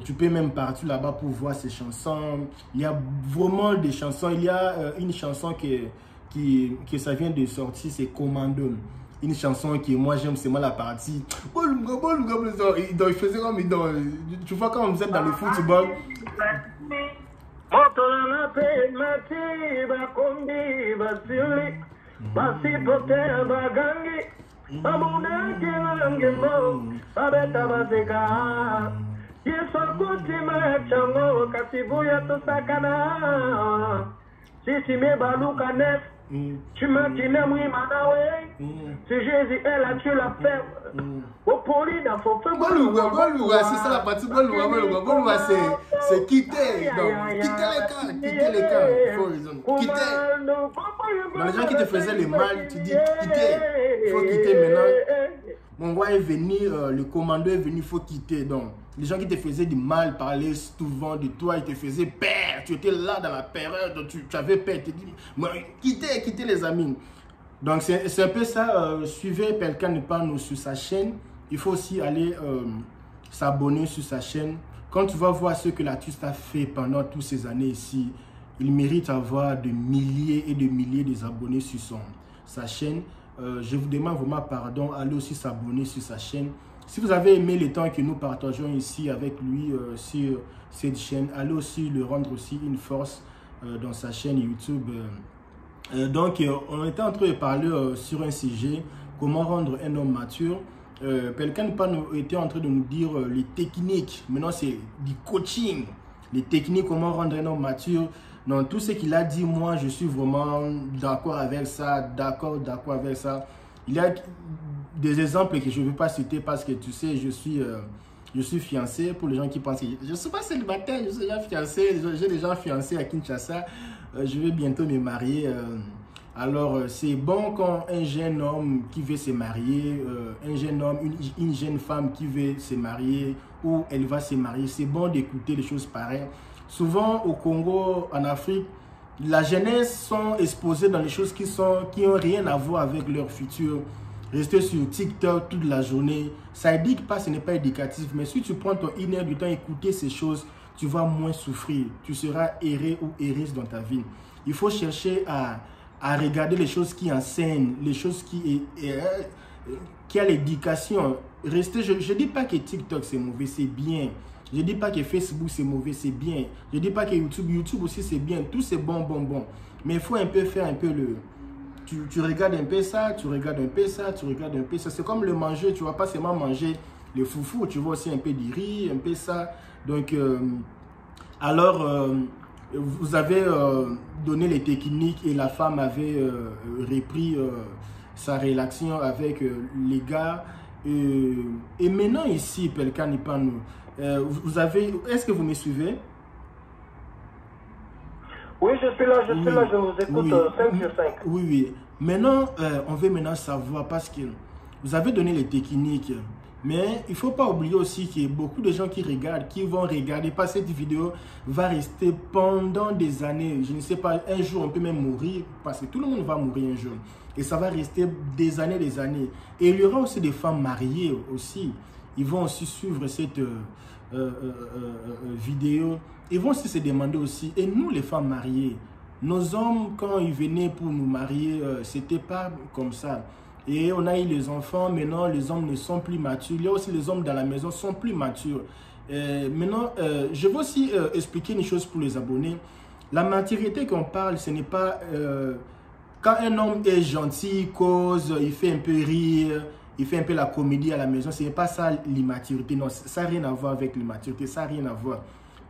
Tu peux même partir là-bas pour voir ses chansons. Il y a vraiment des chansons. Il y a une chanson que ça vient de sortir, c'est Commando. Une chanson que moi j'aime, c'est moi la partie. Il faisait comme tu vois quand vous êtes dans le football. Tu m'as dit oui manawe. Si Jésus est là, tu la fermes. Au poli d'un faux feu. C'est ça la partie Boluga, c'est quitter. Quitter les camps. Quitter. Dans les gens qui te faisaient le mal, tu dis quitter. Il faut quitter maintenant. Mon roi est venu, le commando est venu, il faut quitter. Donc, les gens qui te faisaient du mal parlaient souvent de toi, ils te faisaient peur. Tu étais là dans la période, tu avais peur. Tu dis, quittez les amis. Donc, c'est un peu ça. Suivez Pelican n'est pas nous sur sa chaîne. Il faut aussi aller s'abonner sur sa chaîne. Quand tu vas voir ce que l'artiste a fait pendant toutes ces années ici, il mérite d'avoir de milliers et de milliers d'abonnés sur sa chaîne. Je vous demande vraiment pardon, allez aussi s'abonner sur sa chaîne. Si vous avez aimé les temps que nous partageons ici avec lui sur cette chaîne, allez aussi le rendre aussi une force dans sa chaîne YouTube. Donc, on était en train de parler sur un sujet, comment rendre un homme mature. Pelican était en train de nous dire les techniques. Maintenant, c'est du coaching. Les techniques, comment rendre un homme mature. Non, tout ce qu'il a dit, moi, je suis vraiment d'accord avec ça, d'accord avec ça. Il y a des exemples que je ne veux pas citer parce que tu sais, je suis fiancé. Pour les gens qui pensent que je ne suis pas célibataire, je suis déjà fiancé. J'ai déjà fiancé à Kinshasa. Je vais bientôt me marier. Alors, c'est bon quand un jeune homme qui veut se marier, un jeune homme, une jeune femme qui veut se marier ou elle va se marier, c'est bon d'écouter des choses pareilles. Souvent, au Congo, en Afrique, la jeunesse sont exposées dans des choses qui n'ont rien à voir avec leur futur. Rester sur TikTok toute la journée, ça n'éduque pas, ce n'est pas éducatif. Mais si tu prends ton 1 heure du temps à écouter ces choses, tu vas moins souffrir. Tu seras erré ou hérise dans ta vie. Il faut chercher à regarder les choses qui enseignent, les choses qui a l'éducation. Rester, je ne dis pas que TikTok c'est mauvais, c'est bien. Je ne dis pas que Facebook c'est mauvais, c'est bien. Je ne dis pas que YouTube aussi c'est bien. Tout c'est bon. Mais il faut un peu faire un peu le... Tu regardes un peu ça, tu regardes un peu ça, tu regardes un peu ça. C'est comme le manger, tu ne vas pas seulement manger le foufou, tu vois aussi un peu du riz, un peu ça. Donc, vous avez donné les techniques et la femme avait repris sa relation avec les gars. Et maintenant ici, Pelka Nipano, vous avez... Est-ce que vous me suivez? Oui, je suis là, je vous écoute 5 sur 5. Oui. Maintenant, on veut maintenant savoir parce que vous avez donné les techniques. Mais il ne faut pas oublier aussi qu'il y a beaucoup de gens qui regardent, qui vont regarder. Pas cette vidéo va rester pendant des années. Je ne sais pas, un jour on peut même mourir parce que tout le monde va mourir un jour. Et ça va rester des années. Et il y aura aussi des femmes mariées aussi. Ils vont aussi suivre cette vidéo. Ils vont aussi se demander aussi, et nous les femmes mariées, nos hommes quand ils venaient pour nous marier, c'était pas comme ça. Et on a eu les enfants, maintenant les hommes ne sont plus matures. Il y a aussi les hommes dans la maison sont plus matures. Maintenant, je veux aussi expliquer une chose pour les abonnés. La maturité qu'on parle, ce n'est pas quand un homme est gentil, cause, il fait un peu rire, il fait un peu la comédie à la maison. Ce n'est pas ça l'immaturité. Non, ça n'a rien à voir avec l'immaturité, ça n'a rien à voir.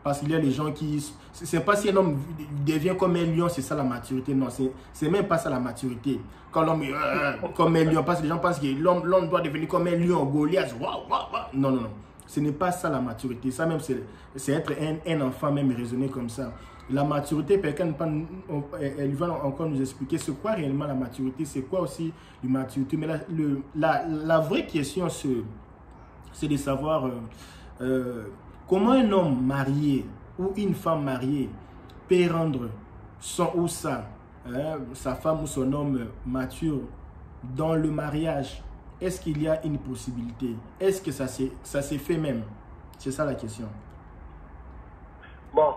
Parce qu'il y a des gens qui... C'est pas si un homme devient comme un lion, c'est ça la maturité. Non, c'est même pas ça la maturité. Quand l'homme est comme un lion, parce que les gens pensent que l'homme doit devenir comme un lion, Goliath. Non. Ce n'est pas ça la maturité. Ça même, c'est être un enfant même raisonner comme ça. La maturité, quelqu'un elle va encore nous expliquer c'est quoi réellement la maturité, c'est quoi aussi l'immaturité. Mais la vraie question, c'est de savoir... comment un homme marié ou une femme mariée peut rendre son ou sa femme ou son homme mature dans le mariage? Est-ce qu'il y a une possibilité? Est-ce que ça s'est fait même? C'est ça la question. Bon,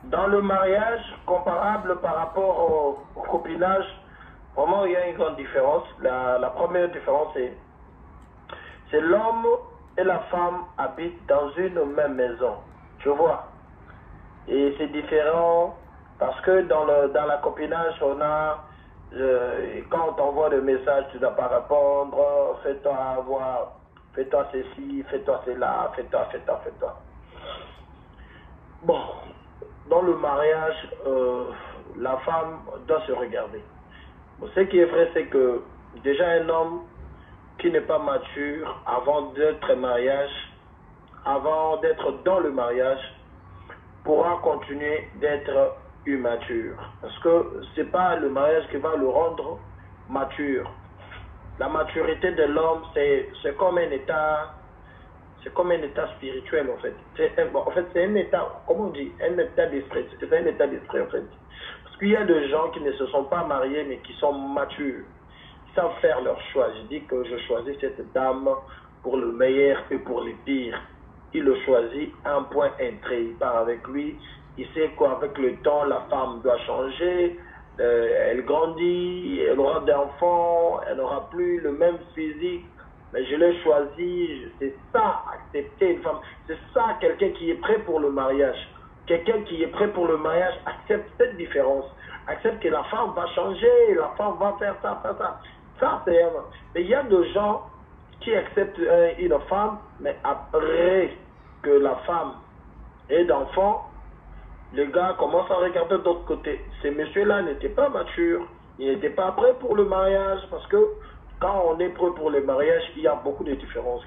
dans le mariage, comparable par rapport au copinage, vraiment il y a une grande différence. La première différence, c'est l'homme et la femme habitent dans une même maison, tu vois. Et c'est différent parce que dans la copinage, on a, quand on t'envoie des messages, tu ne dois pas répondre, fais-toi avoir, fais-toi ceci, fais-toi cela, fais-toi. Bon, dans le mariage, la femme doit se regarder. Bon, ce qui est vrai, c'est que déjà un homme qui n'est pas mature avant d'être dans le mariage, pourra continuer d'être immature. Parce que ce n'est pas le mariage qui va le rendre mature. La maturité de l'homme, c'est comme un état spirituel en fait. C'est un état, comment on dit, un état d'esprit. C'est un état d'esprit en fait. Parce qu'il y a des gens qui ne se sont pas mariés mais qui sont matures. Savent faire leur choix. Je dis que je choisis cette dame pour le meilleur et pour le pire. Il le choisit, un point entré, il part avec lui. Il sait qu'avec le temps, la femme doit changer, elle grandit, elle aura d'enfants, elle n'aura plus le même physique. Mais je l'ai choisi, c'est ça, accepter une femme. C'est ça, quelqu'un qui est prêt pour le mariage. Quelqu'un qui est prêt pour le mariage accepte cette différence. Accepte que la femme va changer, la femme va faire ça. Ça, c'est... Mais il y a des gens qui acceptent une femme, mais après que la femme ait d'enfants, le gars commence à regarder d'autre côté. Ces messieurs-là n'étaient pas matures, ils n'étaient pas prêts pour le mariage, parce que quand on est prêt pour le mariage, il y a beaucoup de différences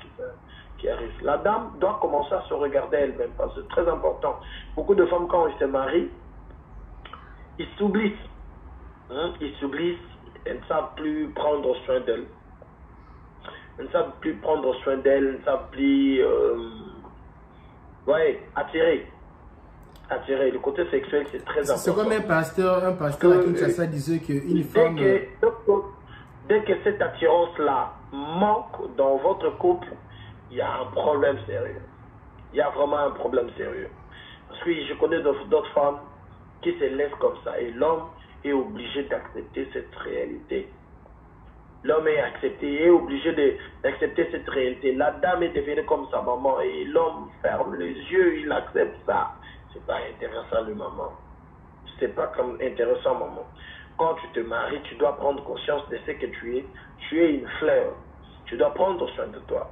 qui arrivent. La dame doit commencer à se regarder elle-même, parce que c'est très important. Beaucoup de femmes, quand ils se marient, ils s'oublient. Ils s'oublient, elles ne savent plus prendre soin d'elles. Elles ne savent plus prendre soin d'elles, elles ne savent plus attirer. Le côté sexuel, c'est très important. C'est comme un pasteur à Kinshasa disait qu'une femme... Dès que cette attirance-là manque dans votre couple, il y a un problème sérieux. Il y a vraiment un problème sérieux. Parce que je connais d'autres femmes qui se laissent comme ça. Et l'homme est obligé d'accepter cette réalité. L'homme est obligé d'accepter cette réalité. La dame est devenue comme sa maman et l'homme ferme les yeux, il accepte ça. C'est pas intéressant le maman. C'est pas comme intéressant maman. Quand tu te maries, tu dois prendre conscience de ce que tu es. Tu es une fleur. Tu dois prendre soin de toi.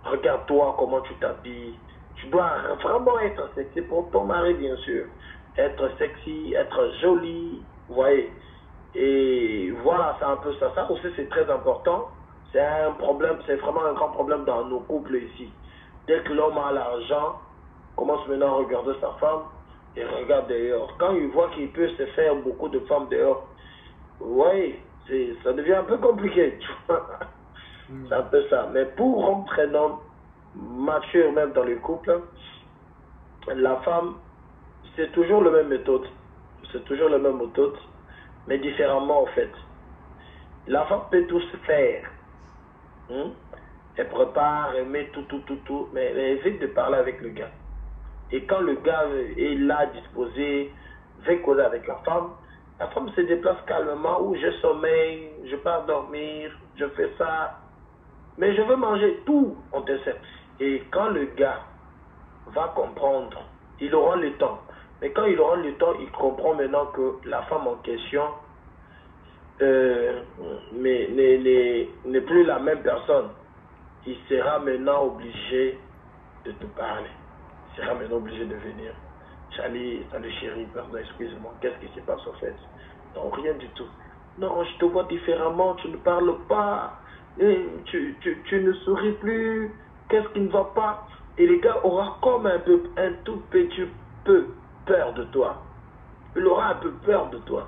Regarde-toi comment tu t'habilles. Tu dois vraiment être sexy pour ton mari, bien sûr. Être sexy, être jolie, vous voyez. Et voilà, c'est un peu ça. Ça aussi, c'est très important. C'est un problème, c'est vraiment un grand problème dans nos couples ici. Dès que l'homme a l'argent, commence maintenant à regarder sa femme et regarde dehors. Quand il voit qu'il peut se faire beaucoup de femmes dehors, oui, ça devient un peu compliqué. C'est un peu ça. Mais pour rendre un homme mature même dans le couple, la femme, c'est toujours la même méthode. C'est toujours la même méthode, mais différemment en fait. La femme peut tout se faire. Elle prépare, elle met tout, mais elle évite de parler avec le gars. Et quand le gars est là, disposé, veut causer avec la femme se déplace calmement, où je sommeille, je pars dormir, je fais ça, mais je veux manger tout, on te sait. Et quand le gars va comprendre, il aura le temps. Mais quand il aura le temps, il comprend maintenant que la femme en question n'est plus la même personne. Il sera maintenant obligé de te parler. Il sera maintenant obligé de venir. Salut chérie, pardon, excuse-moi, qu'est-ce qui se passe en fait? Non, rien du tout. Non, je te vois différemment, tu ne parles pas, tu ne souris plus, qu'est-ce qui ne va pas? Et le gars aura comme un tout petit peu peur de toi. Il aura un peu peur de toi.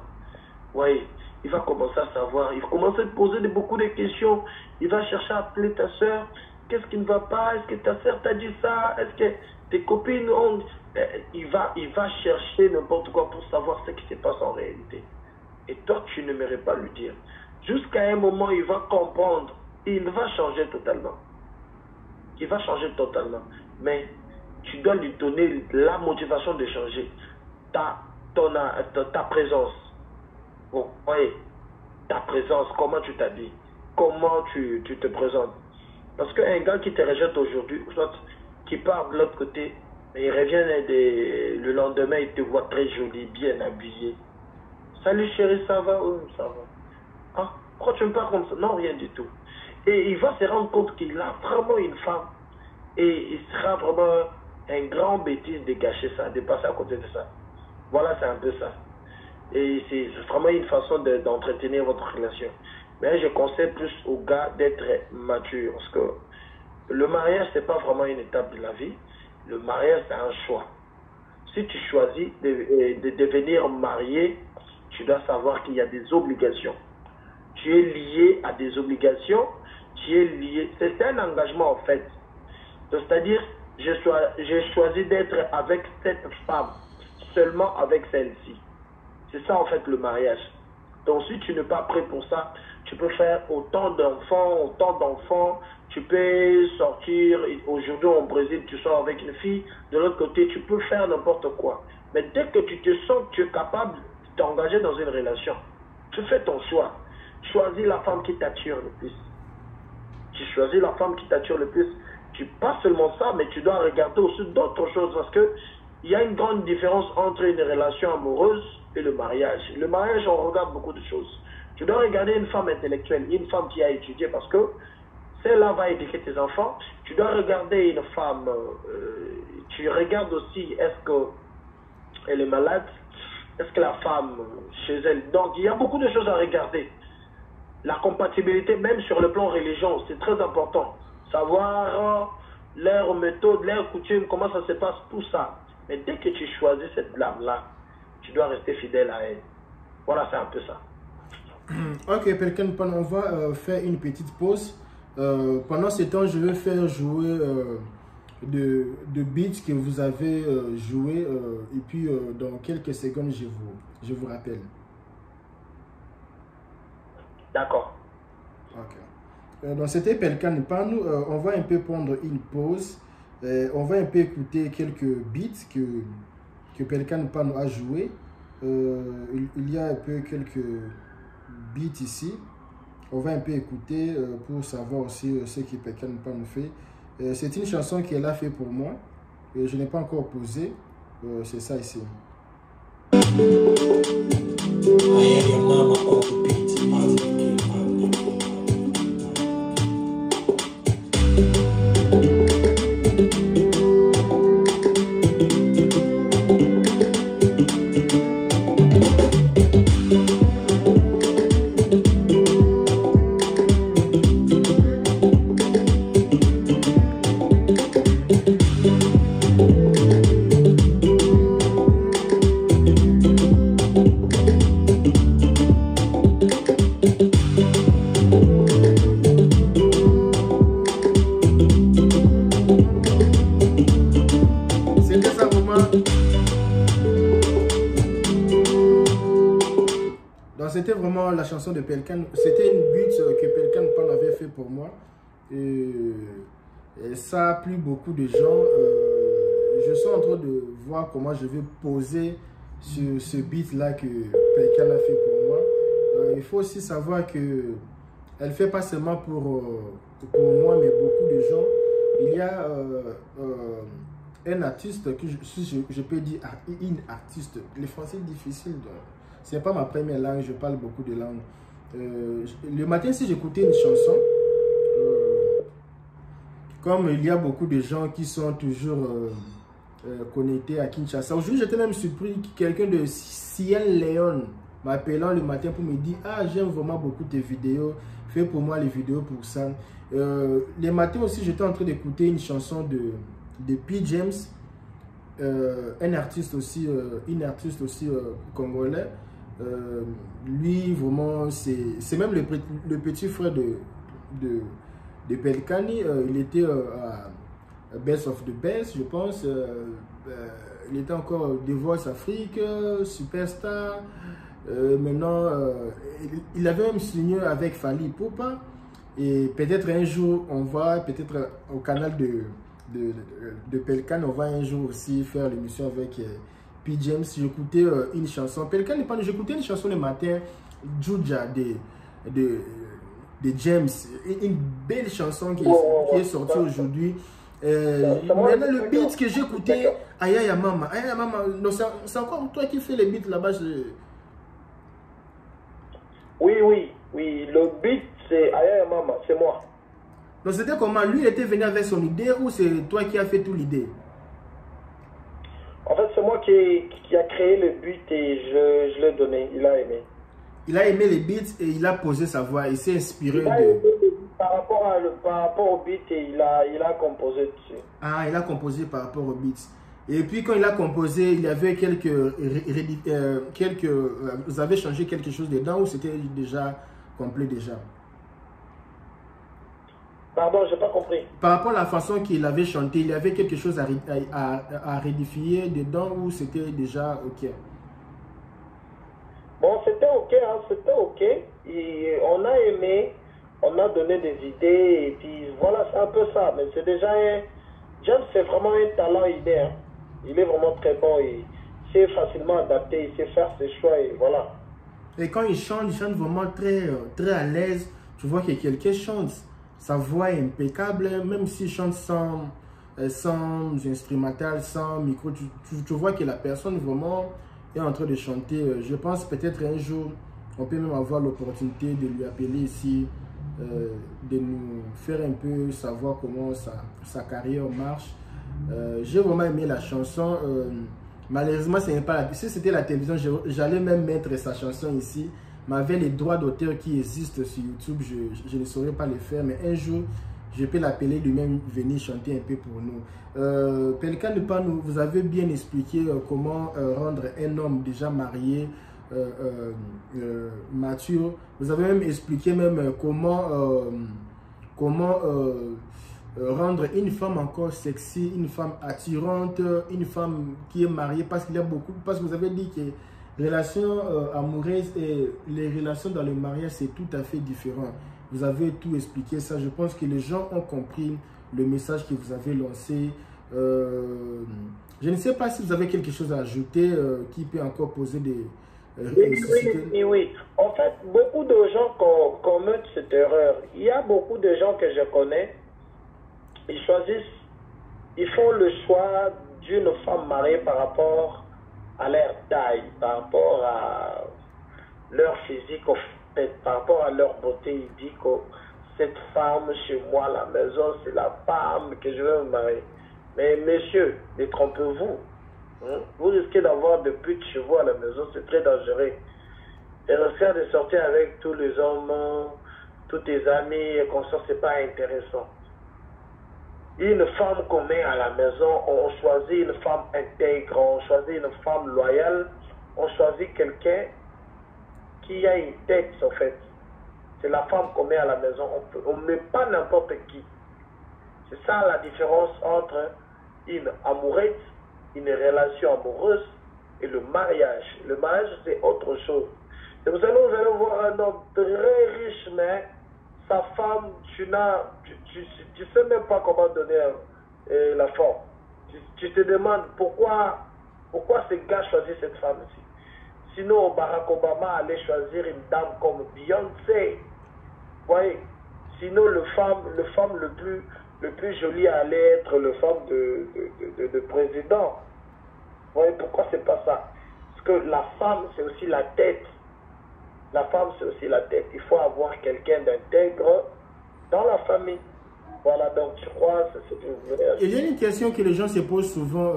Oui, il va commencer à savoir, il va commencer à te poser beaucoup de questions. Il va chercher à appeler ta soeur. Qu'est-ce qui ne va pas? Est-ce que ta soeur t'a dit ça? Est-ce que tes copines ont... Il va chercher n'importe quoi pour savoir ce qui se passe en réalité. Et toi, tu n'aimerais pas lui dire. Jusqu'à un moment, il va comprendre. Il va changer totalement. Il va changer totalement. Mais tu dois lui donner la motivation de changer. Ta présence. Vous voyez, ta présence, comment tu t'habilles, comment tu te présentes. Parce qu'un gars qui te rejette aujourd'hui, soit qui part de l'autre côté, mais il revient le lendemain, il te voit très jolie, bien habillée. Salut chérie, ça va? Oui, ça va. Ah, pourquoi tu me parles comme ça? Non, rien du tout. Et il va se rendre compte qu'il a vraiment une femme. Et il sera vraiment un grand bêtise de gâcher ça, de passer à côté de ça. Voilà, c'est un peu ça. Et c'est vraiment une façon d'entretenir votre relation. Mais je conseille plus aux gars d'être matures. Parce que le mariage, ce n'est pas vraiment une étape de la vie. Le mariage, c'est un choix. Si tu choisis de devenir marié, tu dois savoir qu'il y a des obligations. Tu es lié à des obligations. Tu es lié. C'est un engagement en fait. C'est-à-dire, j'ai choisi d'être avec cette femme, seulement avec celle-ci. C'est ça en fait le mariage. Donc si tu n'es pas prêt pour ça, tu peux faire autant d'enfants, tu peux sortir, aujourd'hui au Brésil tu sors avec une fille, de l'autre côté tu peux faire n'importe quoi. Mais dès que tu te sens que tu es capable de t'engager dans une relation, tu fais ton choix. Choisis la femme qui t'attire le plus. Tu choisis la femme qui t'attire le plus. Pas seulement ça, mais tu dois regarder aussi d'autres choses parce que il y a une grande différence entre une relation amoureuse et le mariage. Le mariage, on regarde beaucoup de choses. Tu dois regarder une femme intellectuelle, une femme qui a étudié parce que celle-là va éduquer tes enfants. Tu dois regarder une femme, tu regardes aussi est-ce que elle est malade? Est-ce que la femme, chez elle... Donc, il y a beaucoup de choses à regarder. La compatibilité, même sur le plan religion, c'est très important. Savoir leur méthode, leur coutume, comment ça se passe, tout ça. Mais dès que tu choisis cette blâme-là, tu dois rester fidèle à elle. Voilà, c'est un peu ça. Ok, Pelkan Pan, on va faire une petite pause. Pendant ce temps, je vais faire jouer de beats que vous avez joué. Et puis, dans quelques secondes, je vous rappelle. D'accord. Ok. Donc, c'était Pelkan Pan. On va un peu prendre une pause. On va un peu écouter quelques beats que Pelkan Pan a joué. Il y a un peu quelques beats ici. On va un peu écouter pour savoir aussi ce que Pelkan Pan fait. C'est une chanson qu'elle a fait pour moi. Je n'ai pas encore posé. C'est ça ici. C'était vraiment la chanson de Pelkan. C'était une beat que Pelkan Pan avait fait pour moi. Et ça a plu beaucoup de gens. Je suis en train de voir comment je vais poser sur ce beat là que Pelkan a fait pour moi. Il faut aussi savoir que elle fait pas seulement pour moi, mais beaucoup de gens. Il y a un artiste que je peux dire une artiste. Le français est difficile. Ce n'est pas ma première langue, je parle beaucoup de langues. Le matin, si j'écoutais une chanson, comme il y a beaucoup de gens qui sont toujours connectés à Kinshasa. Aujourd'hui, j'étais même surpris que quelqu'un de Sierra Leone m'appelant le matin pour me dire « Ah, j'aime vraiment beaucoup tes vidéos, fais pour moi les vidéos pour ça. » Le matin aussi, j'étais en train d'écouter une chanson de P. James, un artiste aussi, congolais. Lui, vraiment, c'est même le petit frère de Pelkani. Il était à Best of the Best, je pense. Il était encore The Voice Afrique, Superstar. Maintenant, il avait même signé avec Fally Ipupa. Et peut-être un jour, on va, peut-être au canal de Pelkan, on va un jour aussi faire l'émission avec P. James. J'écoutais une chanson. Pelkan, j'écoutais une chanson le matin, Juja de James. Une belle chanson qui est sortie aujourd'hui. Maintenant, le beat que j'écoutais, Ayaya Mama. Ayaya Mama, c'est encore toi qui fais les beats là-bas. Oui, le beat c'est Ayaya Mama, c'est moi. Donc c'était comment? Lui, il était venu avec son idée ou c'est toi qui as fait toute l'idée? En fait, c'est moi qui a créé le beat et je l'ai donné. Il a aimé. Il a aimé les beats et il a posé sa voix. Il s'est inspiré par rapport au beat et il a composé dessus. Ah, il a composé par rapport au beat. Et puis quand il a composé, il y avait vous avez changé quelque chose dedans ou c'était déjà complet déjà? Pardon, j'ai pas compris. Par rapport à la façon qu'il avait chanté, il y avait quelque chose à rédifier dedans ou c'était déjà ok? Bon, c'était ok, hein, c'était ok. Et on a aimé, on a donné des idées et puis voilà, c'est un peu ça. Mais c'est déjà James, c'est vraiment un talent idée. Hein. Il est vraiment très bon et il sait facilement adapter, il sait faire ses choix et voilà. Et quand il chante vraiment très à l'aise. Tu vois que quelqu'un chante. Sa voix est impeccable, même s'il chante sans instrumental, sans micro, tu vois que la personne vraiment est en train de chanter. Je pense peut-être un jour, on peut même avoir l'opportunité de lui appeler ici, de nous faire un peu savoir comment sa carrière marche. J'ai vraiment aimé la chanson. Malheureusement, ce n'est pas si c'était la télévision, j'allais même mettre sa chanson ici. Mais avec les droits d'auteur qui existent sur YouTube, je ne saurais pas les faire. Mais un jour, je peux l'appeler lui-même venir chanter un peu pour nous. Pelican de Pan, vous avez bien expliqué comment rendre un homme déjà marié mature. Vous avez même expliqué même comment rendre une femme encore sexy, une femme attirante, une femme qui est mariée, parce qu'il y a beaucoup, parce que vous avez dit que les relations amoureuses et les relations dans le mariage, c'est tout à fait différent. Vous avez tout expliqué ça. Je pense que les gens ont compris le message que vous avez lancé. Je ne sais pas si vous avez quelque chose à ajouter qui peut encore poser des... Oui. En fait, beaucoup de gens commettent cette erreur. Il y a beaucoup de gens que je connais, ils font le choix d'une femme mariée par rapport à leur taille, par rapport à leur physique, par rapport à leur beauté. Ils disent que cette femme chez moi à la maison, c'est la femme que je veux me marier. Mais messieurs, ne trompez-vous. Vous risquez d'avoir des putes chez vous à la maison, c'est très dangereux. Et risquer de sortir avec tous les hommes, tous tes amis et consorts, c'est pas intéressant. Une femme qu'on met à la maison, on choisit une femme intègre, on choisit une femme loyale, on choisit quelqu'un qui a une tête en fait. C'est la femme qu'on met à la maison, on ne met pas n'importe qui. C'est ça la différence entre une amoureuse, une relation amoureuse et le mariage. Le mariage, c'est autre chose. Et vous allez voir un homme très riche, mais sa femme, tu sais même pas comment donner la forme. Tu te demandes pourquoi ce gars choisit cette femme-ci. Sinon, Barack Obama allait choisir une dame comme Beyoncé. Vous voyez? Sinon, le femme le plus joli allait être le femme de président. Vous voyez pourquoi c'est pas ça? Parce que la femme, c'est aussi la tête. La femme, c'est aussi la tête. Il faut avoir quelqu'un d'intègre dans la famille. Voilà, donc je crois que c'est une... Il y a une question que les gens se posent souvent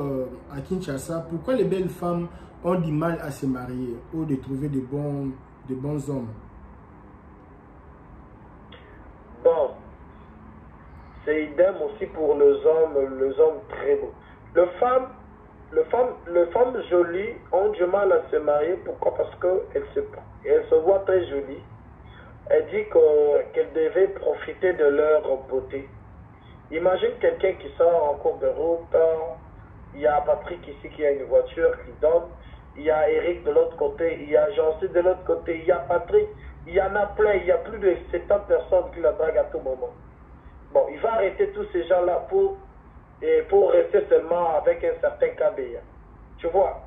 à Kinshasa. Pourquoi les belles femmes ont du mal à se marier ou de trouver de bons hommes? Bon, c'est idem aussi pour les hommes très beaux. Les femmes jolies ont du mal à se marier. Pourquoi? Parce qu'elles se voient très jolies. Elle dit qu'elles devaient profiter de leur beauté. Imagine quelqu'un qui sort en cours de route. Il y a Patrick ici qui a une voiture qui donne. Il y a Eric de l'autre côté. Il y a Jean-C de l'autre côté. Il y a Patrick. Il y en a plein. Il y a plus de 70 personnes qui la draguent à tout moment. Bon, il va arrêter tous ces gens-là pour rester seulement avec un certain KBA. Tu vois?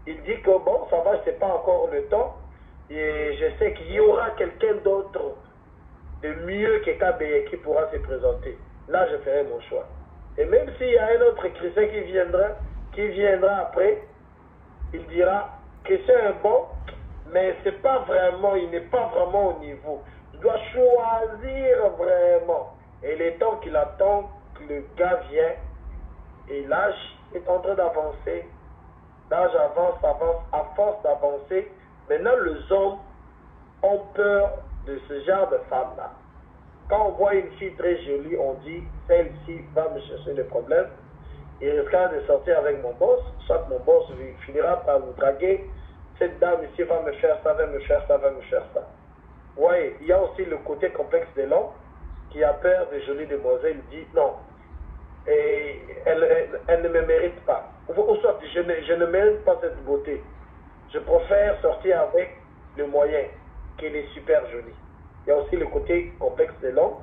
Il dit que bon, ça va, c'est pas encore le temps. Et je sais qu'il y aura quelqu'un d'autre de mieux que KBA qui pourra se présenter. Là, je ferai mon choix. Et même s'il y a un autre chrétien qui viendra après, il dira que c'est un bon, mais c'est pas vraiment, il n'est pas vraiment au niveau. Il doit choisir vraiment. Et le temps qu'il attend que le gars vienne, et l'âge est en train d'avancer. L'âge avance, à force d'avancer. Maintenant, les hommes ont peur de ce genre de femme-là. Quand on voit une fille très jolie, on dit, celle-ci va me chercher des problèmes. Il risquera de sortir avec mon boss, soit mon boss finira par vous draguer. Cette dame ici va me faire ça, va me faire ça, va me faire ça. Oui, il y a aussi le côté complexe de l'homme qui a peur de jolies demoiselles. Il dit non, et elle ne me mérite pas. Ou soit je ne mérite pas cette beauté. Je préfère sortir avec le moyen, qu'elle est super jolie. Il y a aussi le côté complexe de l'homme.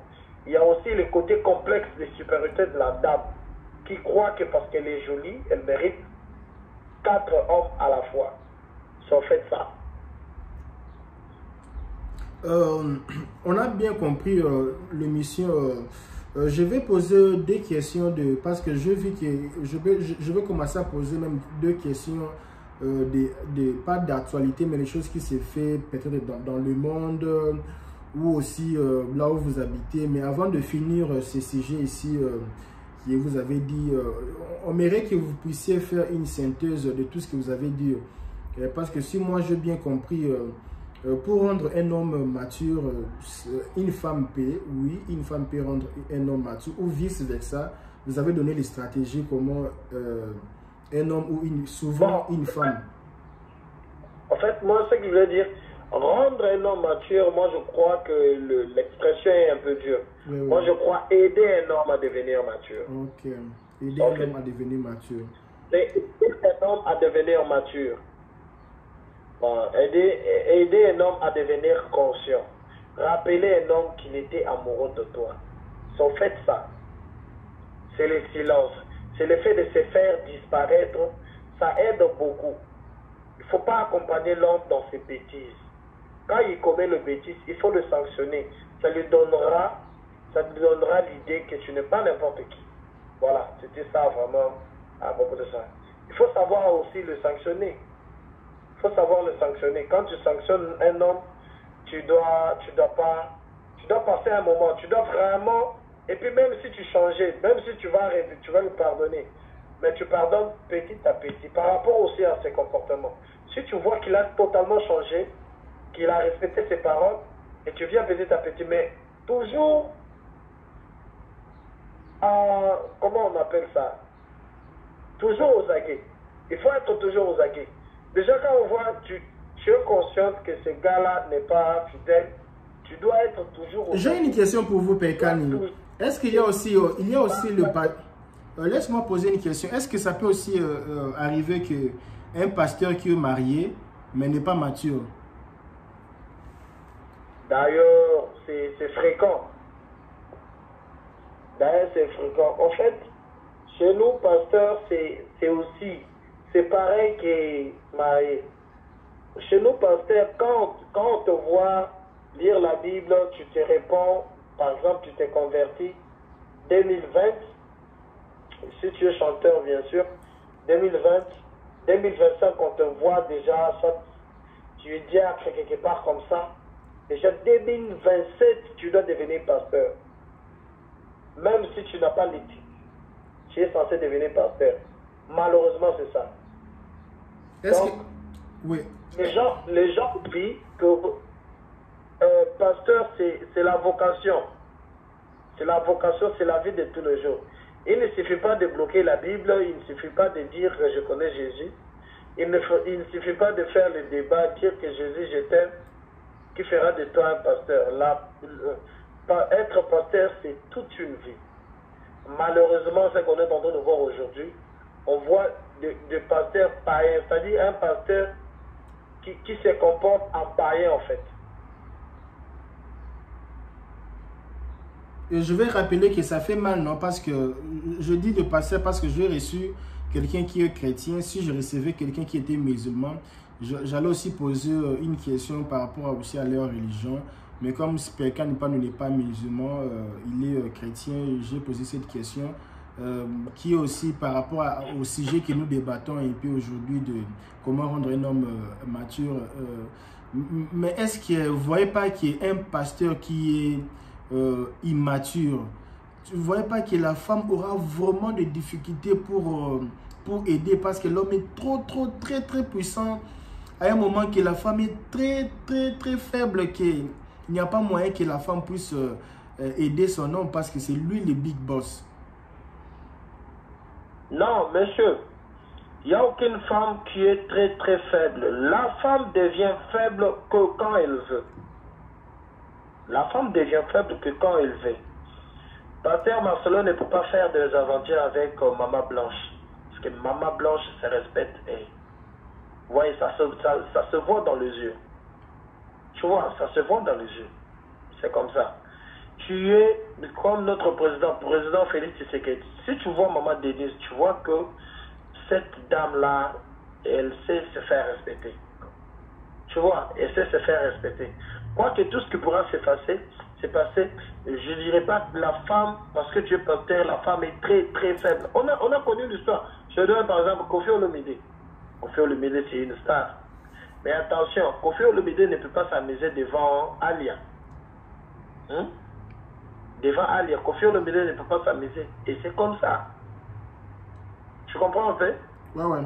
Il y a aussi le côté complexe de supériorité de la dame, qui croit que parce qu'elle est jolie, elle mérite 4 hommes à la fois. Ça fait ça. On a bien compris l'émission. Je vais poser des questions parce que je vis que je vais commencer à poser même 2 questions pas d'actualité, mais les choses qui se fait peut-être dans le monde ou aussi là où vous habitez. Mais avant de finir ce sujet ici que vous avez dit. On aimerait que vous puissiez faire une synthèse de tout ce que vous avez dit. Parce que si moi j'ai bien compris, pour rendre un homme mature, une femme peut, oui, une femme peut rendre un homme mature, ou vice versa. Vous avez donné les stratégies comment un homme ou souvent une femme. En fait, moi, ce que je veux dire, rendre un homme mature, moi je crois que l'expression est un peu dure. Oui, oui. Moi je crois aider un homme à devenir mature. Ok. Aider un homme à devenir mature. Aider un homme à devenir mature. Bon, aider un homme à devenir conscient. Rappeler un homme qui était amoureux de toi. Si on fait ça, c'est le silence. C'est le fait de se faire disparaître. Ça aide beaucoup. Il ne faut pas accompagner l'homme dans ses bêtises. Quand il commet le bêtise, il faut le sanctionner. Ça lui donnera l'idée que tu n'es pas n'importe qui. Voilà, c'était ça vraiment à propos de ça. Il faut savoir aussi le sanctionner. Il faut savoir le sanctionner. Quand tu sanctionnes un homme, tu dois passer un moment. Tu dois vraiment, et puis même si tu changeais, même si tu vas lui pardonner, mais tu pardonnes petit à petit par rapport aussi à ses comportements. Si tu vois qu'il a totalement changé, qu'il a respecté ses paroles, et tu viens petit à petit, mais toujours comment on appelle ça? Toujours aux aguets. Il faut être toujours aux aguets. Déjà quand on voit, tu es conscient que ce gars-là n'est pas fidèle, tu dois être toujours aux aguets. J'ai une question pour vous, Pekani. Est-ce qu'il y a aussi, le laisse-moi poser une question. Est-ce que ça peut aussi arriver qu'un pasteur qui est marié, mais n'est pas mature? D'ailleurs, c'est fréquent. En fait, chez nous, pasteur, c'est pareil que marié. Chez nous, pasteur, quand on te voit lire la Bible, tu te réponds, par exemple, tu t'es converti, 2020, si tu es chanteur, bien sûr, 2020, 2025, on te voit déjà, soit tu es diacre quelque part comme ça, déjà 2027, tu dois devenir pasteur. Même si tu n'as pas l'éthique, tu es censé devenir pasteur. Malheureusement, c'est ça. Donc, oui. Les gens oublient que pasteur, c'est la vocation. C'est la vocation, c'est la vie de tous les jours. Il ne suffit pas de bloquer la Bible, il ne suffit pas de dire que je connais Jésus. Il ne suffit pas de faire le débat, dire que Jésus, je t'aime, qui fera de toi un pasteur. Être pasteur, c'est toute une vie. Malheureusement, ce qu'on est en train de voir aujourd'hui, on voit des pasteurs païens, c'est-à-dire un pasteur qui se comporte en païen en fait. Et je vais rappeler que ça fait mal, non? Parce que je dis de pasteur parce que j'ai reçu quelqu'un qui est chrétien. Si je recevais quelqu'un qui était musulman, j'allais aussi poser une question par rapport aussi à leur religion. Mais comme Pekani n'est pas musulman, il est chrétien, j'ai posé cette question qui est aussi par rapport au sujet que nous débattons et puis aujourd'hui de comment rendre un homme mature. Mais est-ce que vous ne voyez pas qu'il y a un pasteur qui est immature? Vous ne voyez pas que la femme aura vraiment des difficultés pour aider parce que l'homme est très puissant à un moment que la femme est très faible, qu'il n'y a pas moyen que la femme puisse aider son homme parce que c'est lui le big boss. Non, monsieur, il n'y a aucune femme qui est très faible. La femme devient faible que quand elle veut. La femme devient faible que quand elle veut. Pasteur Marcelo ne peut pas faire des aventures avec Maman Blanche. Parce que Maman Blanche se respecte. Et, vous voyez, ça se voit dans les yeux. Tu vois, ça se voit dans les yeux. C'est comme ça. Tu es comme notre président Félix Tshisekedi. Si tu vois Maman Denise, tu vois que cette dame-là, elle sait se faire respecter. Tu vois, elle sait se faire respecter. Quoique tout ce qui pourra s'effacer, c'est passé. Je ne dirais pas que la femme, parce que tu es pasteur, la femme est très faible. On a connu l'histoire. Je donne par exemple Kofi Olomide. Kofi Olomide, c'est une star. Mais attention, Kofi Olomide ne peut pas s'amuser devant Alia. devant Ali, Kofi Olomide ne peut pas s'amuser. Et c'est comme ça. Tu comprends un peu? Ouais, ouais.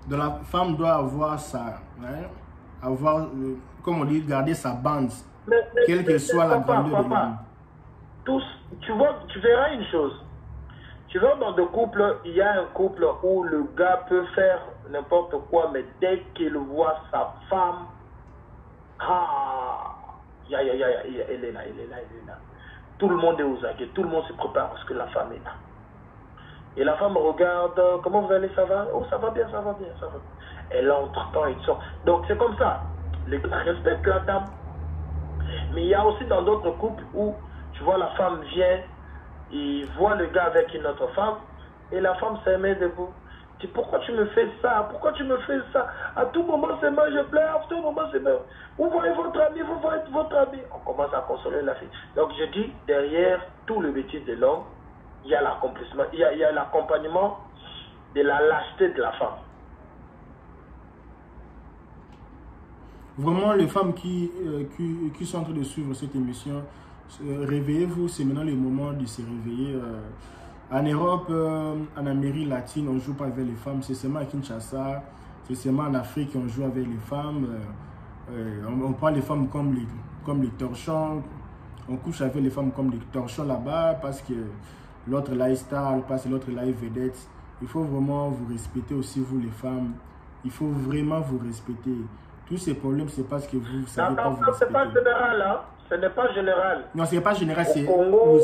Donc la femme doit avoir ça, hein, avoir, comme on dit, garder sa bande, quelle que soit la grandeur de l'homme. Tous, tu verras une chose. Tu vois, dans deux couples, il y a un couple où le gars peut faire n'importe quoi, mais dès qu'il voit sa femme, elle est là, elle est là. Tout le monde est aux aguets, tout le monde se prépare parce que la femme est là. Et la femme regarde, comment vous allez, ça va? Oh, ça va bien, ça va bien, ça va bien. Elle entre-temps, elle sort. Donc c'est comme ça. Les gars respectent la dame. Mais il y a aussi dans d'autres couples où, tu vois, la femme vient, il voit le gars avec une autre femme, et la femme se met debout. Tu dis, pourquoi tu me fais ça? Pourquoi tu me fais ça? À tout moment, c'est moi, je pleure, à tout moment, c'est moi. Vous voyez votre ami, vous voyez votre ami. On commence à consoler la fille. Donc je dis, derrière tout le bêtise de l'homme, il y a l'accomplissement, il y a l'accompagnement de la lâcheté de la femme. Vraiment, les femmes qui sont en train de suivre cette émission, réveillez-vous, c'est maintenant le moment de se réveiller. En Europe, en Amérique latine, on ne joue pas avec les femmes, c'est seulement à Kinshasa, c'est seulement en Afrique qu'on joue avec les femmes. On prend les femmes comme les torchons, on couche avec les femmes comme des torchons là-bas parce que l'autre là est star, parce que l'autre là est vedette. Il faut vraiment vous respecter aussi, vous les femmes. Il faut vraiment vous respecter. Tous ces problèmes, c'est parce que vous ne savez pas vous respecter. Ce n'est pas général, hein? Ce n'est pas général. Non, ce n'est pas général. Au Congo,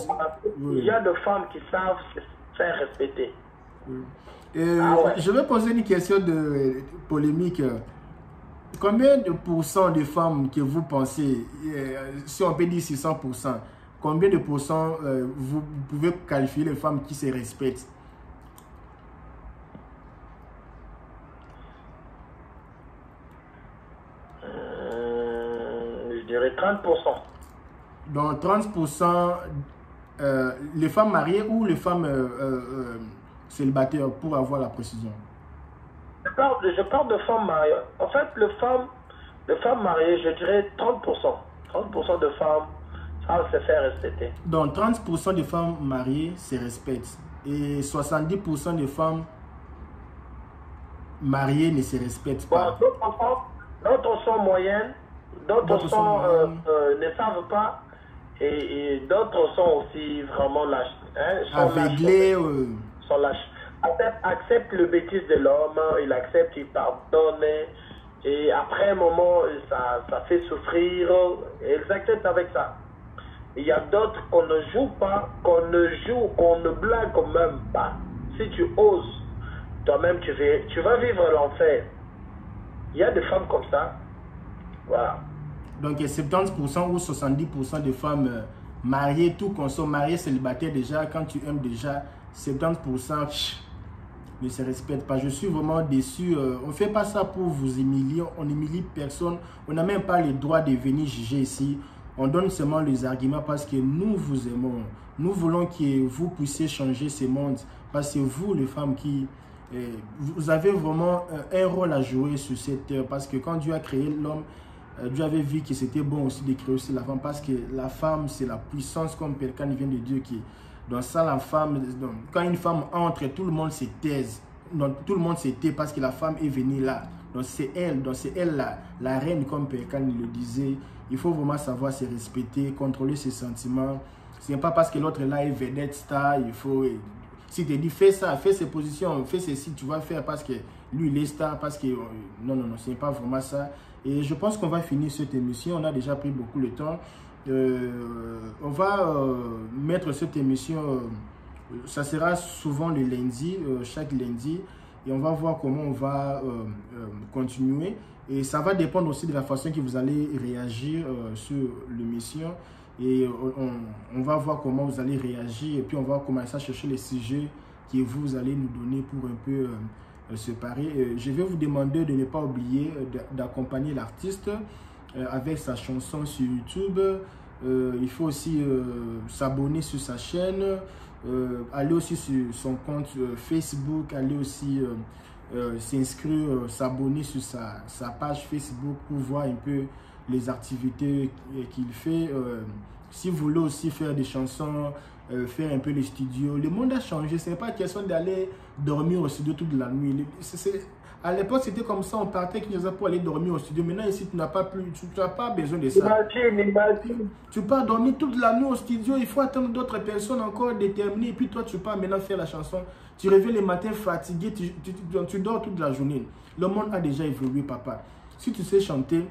il y a des femmes qui savent se faire respecter. Oui. Je vais poser une question de polémique. Combien de pourcents de femmes que vous pensez, si on peut dire 600%, combien de pourcents vous pouvez qualifier les femmes qui se respectent? Je dirais 30%. Donc 30%, les femmes mariées ou les femmes célibataires, pour avoir la précision? Je parle de femmes mariées. En fait, les femmes mariées, je dirais 30%. 30% de femmes savent se faire respecter. Donc 30% de femmes mariées se respectent. Et 70% de femmes mariées ne se respectent pas. D'autres sont moyennes, d'autres ne savent pas. Et d'autres sont aussi vraiment lâches. Hein, aveuglés. Sont lâches. Accepte le bêtise de l'homme, il accepte, il pardonne, et après un moment, ça fait souffrir, et ils acceptent avec ça. Il y a d'autres qu'on ne joue pas, qu'on ne blague même pas. Si tu oses, toi-même, tu vas vivre l'enfer. Il y a des femmes comme ça. Voilà. Donc 70% ou 70% de femmes mariées, tout consomme, mariées, célibataires déjà, quand tu aimes déjà, 70% ne se respectent pas. Je suis vraiment déçu. On ne fait pas ça pour vous humilier. On n'humilie personne. On n'a même pas le droit de venir juger ici. On donne seulement les arguments parce que nous vous aimons. Nous voulons que vous puissiez changer ce monde. Parce que vous, les femmes, vous avez vraiment un rôle à jouer sur cette terre. Parce que quand Dieu a créé l'homme, Dieu avait vu que c'était bon aussi de créer aussi la femme. Parce que la femme, c'est la puissance, comme quelqu'un vient de Dieu qui est. Donc ça, la femme, donc, quand une femme entre, tout le monde se taise. Donc tout le monde se tait parce que la femme est venue là. Donc c'est elle la reine, comme quelqu'un le disait. Il faut vraiment savoir se respecter, contrôler ses sentiments. Ce n'est pas parce que l'autre là est vedette, star, il faut... Si tu dis fais ça, fais ces positions, fais ceci, tu vas faire parce que lui il est star, parce que... Non, ce n'est pas vraiment ça. Et je pense qu'on va finir cette émission. On a déjà pris beaucoup de temps. On va mettre cette émission, ça sera souvent le lundi, chaque lundi, et on va voir comment on va continuer. Et ça va dépendre aussi de la façon que vous allez réagir sur l'émission. Et on va voir comment vous allez réagir, et puis on va commencer à chercher les sujets que vous allez nous donner pour un peu se parer. Je vais vous demander de ne pas oublier d'accompagner l'artiste avec sa chanson sur YouTube. Il faut aussi s'abonner sur sa chaîne, aller aussi sur son compte Facebook, aller aussi s'inscrire, s'abonner sur sa page Facebook pour voir un peu les activités qu'il fait. Si vous voulez aussi faire des chansons, faire un peu les studios, le monde a changé. Ce n'est pas question d'aller dormir au studio toute la nuit. À l'époque, c'était comme ça, on partait pour aller dormir au studio. Maintenant, ici, tu n'as pas besoin de ça. Imagine. Tu pars dormir toute la nuit au studio, il faut attendre d'autres personnes encore déterminées. Et puis toi, tu pars maintenant faire la chanson. Tu reviens le matin fatigué, tu dors toute la journée. Le monde a déjà évolué, papa. Si tu sais chanter,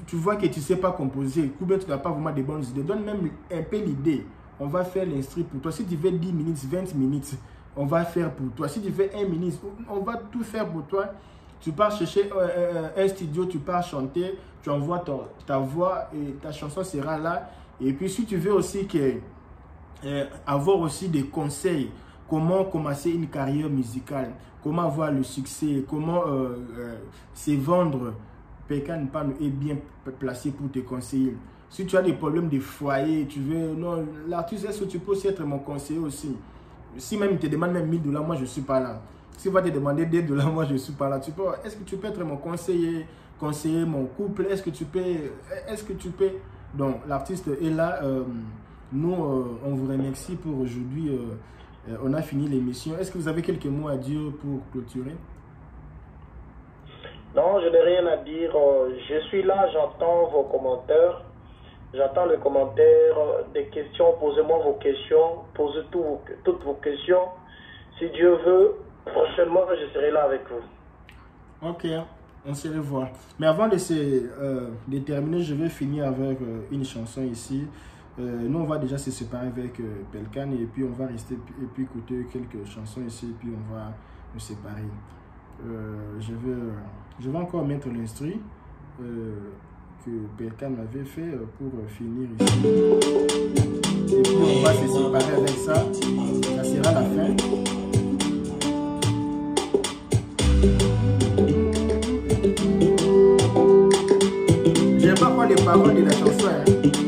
tu vois que tu ne sais pas composer, ou bien tu n'as pas vraiment de bonnes idées, donne même un peu l'idée. On va faire l'instru pour toi. Si tu veux 10 minutes, 20 minutes, on va faire pour toi. Si tu veux 1 minute, on va tout faire pour toi. Tu pars chercher un studio, tu pars chanter, tu envoies ta voix et ta chanson sera là. Et puis si tu veux aussi avoir aussi des conseils, comment commencer une carrière musicale, comment avoir le succès, comment se vendre, Pelkan Mpano est bien placé pour te conseiller. Si tu as des problèmes de foyer, tu veux, non, l'artiste, est-ce que tu peux aussi être mon conseiller aussi? Si même il te demande même 1000 $, moi je ne suis pas là. S'il va te demander $2, moi je ne suis pas là. Est-ce que tu peux être mon conseiller mon couple? Est-ce que tu peux? Donc l'artiste est là. Nous, on vous remercie pour aujourd'hui. On a fini l'émission. Est-ce que vous avez quelques mots à dire pour clôturer? Non, je n'ai rien à dire. Je suis là, j'entends vos commentaires. J'attends les commentaires, des questions. Posez-moi vos questions. Posez toutes vos questions. Si Dieu veut, prochainement, je serai là avec vous. Ok, on se revoit. Mais avant de terminer, je vais finir avec une chanson ici. Nous, on va déjà se séparer avec Pelkan et puis on va rester et puis écouter quelques chansons ici et puis on va nous séparer. Je vais encore mettre l'instru que Pelkan m'avait fait pour finir ici. Et puis on va se séparer avec ça. Ça sera la fin. Je n'aime pas les paroles de la chanson. Hein.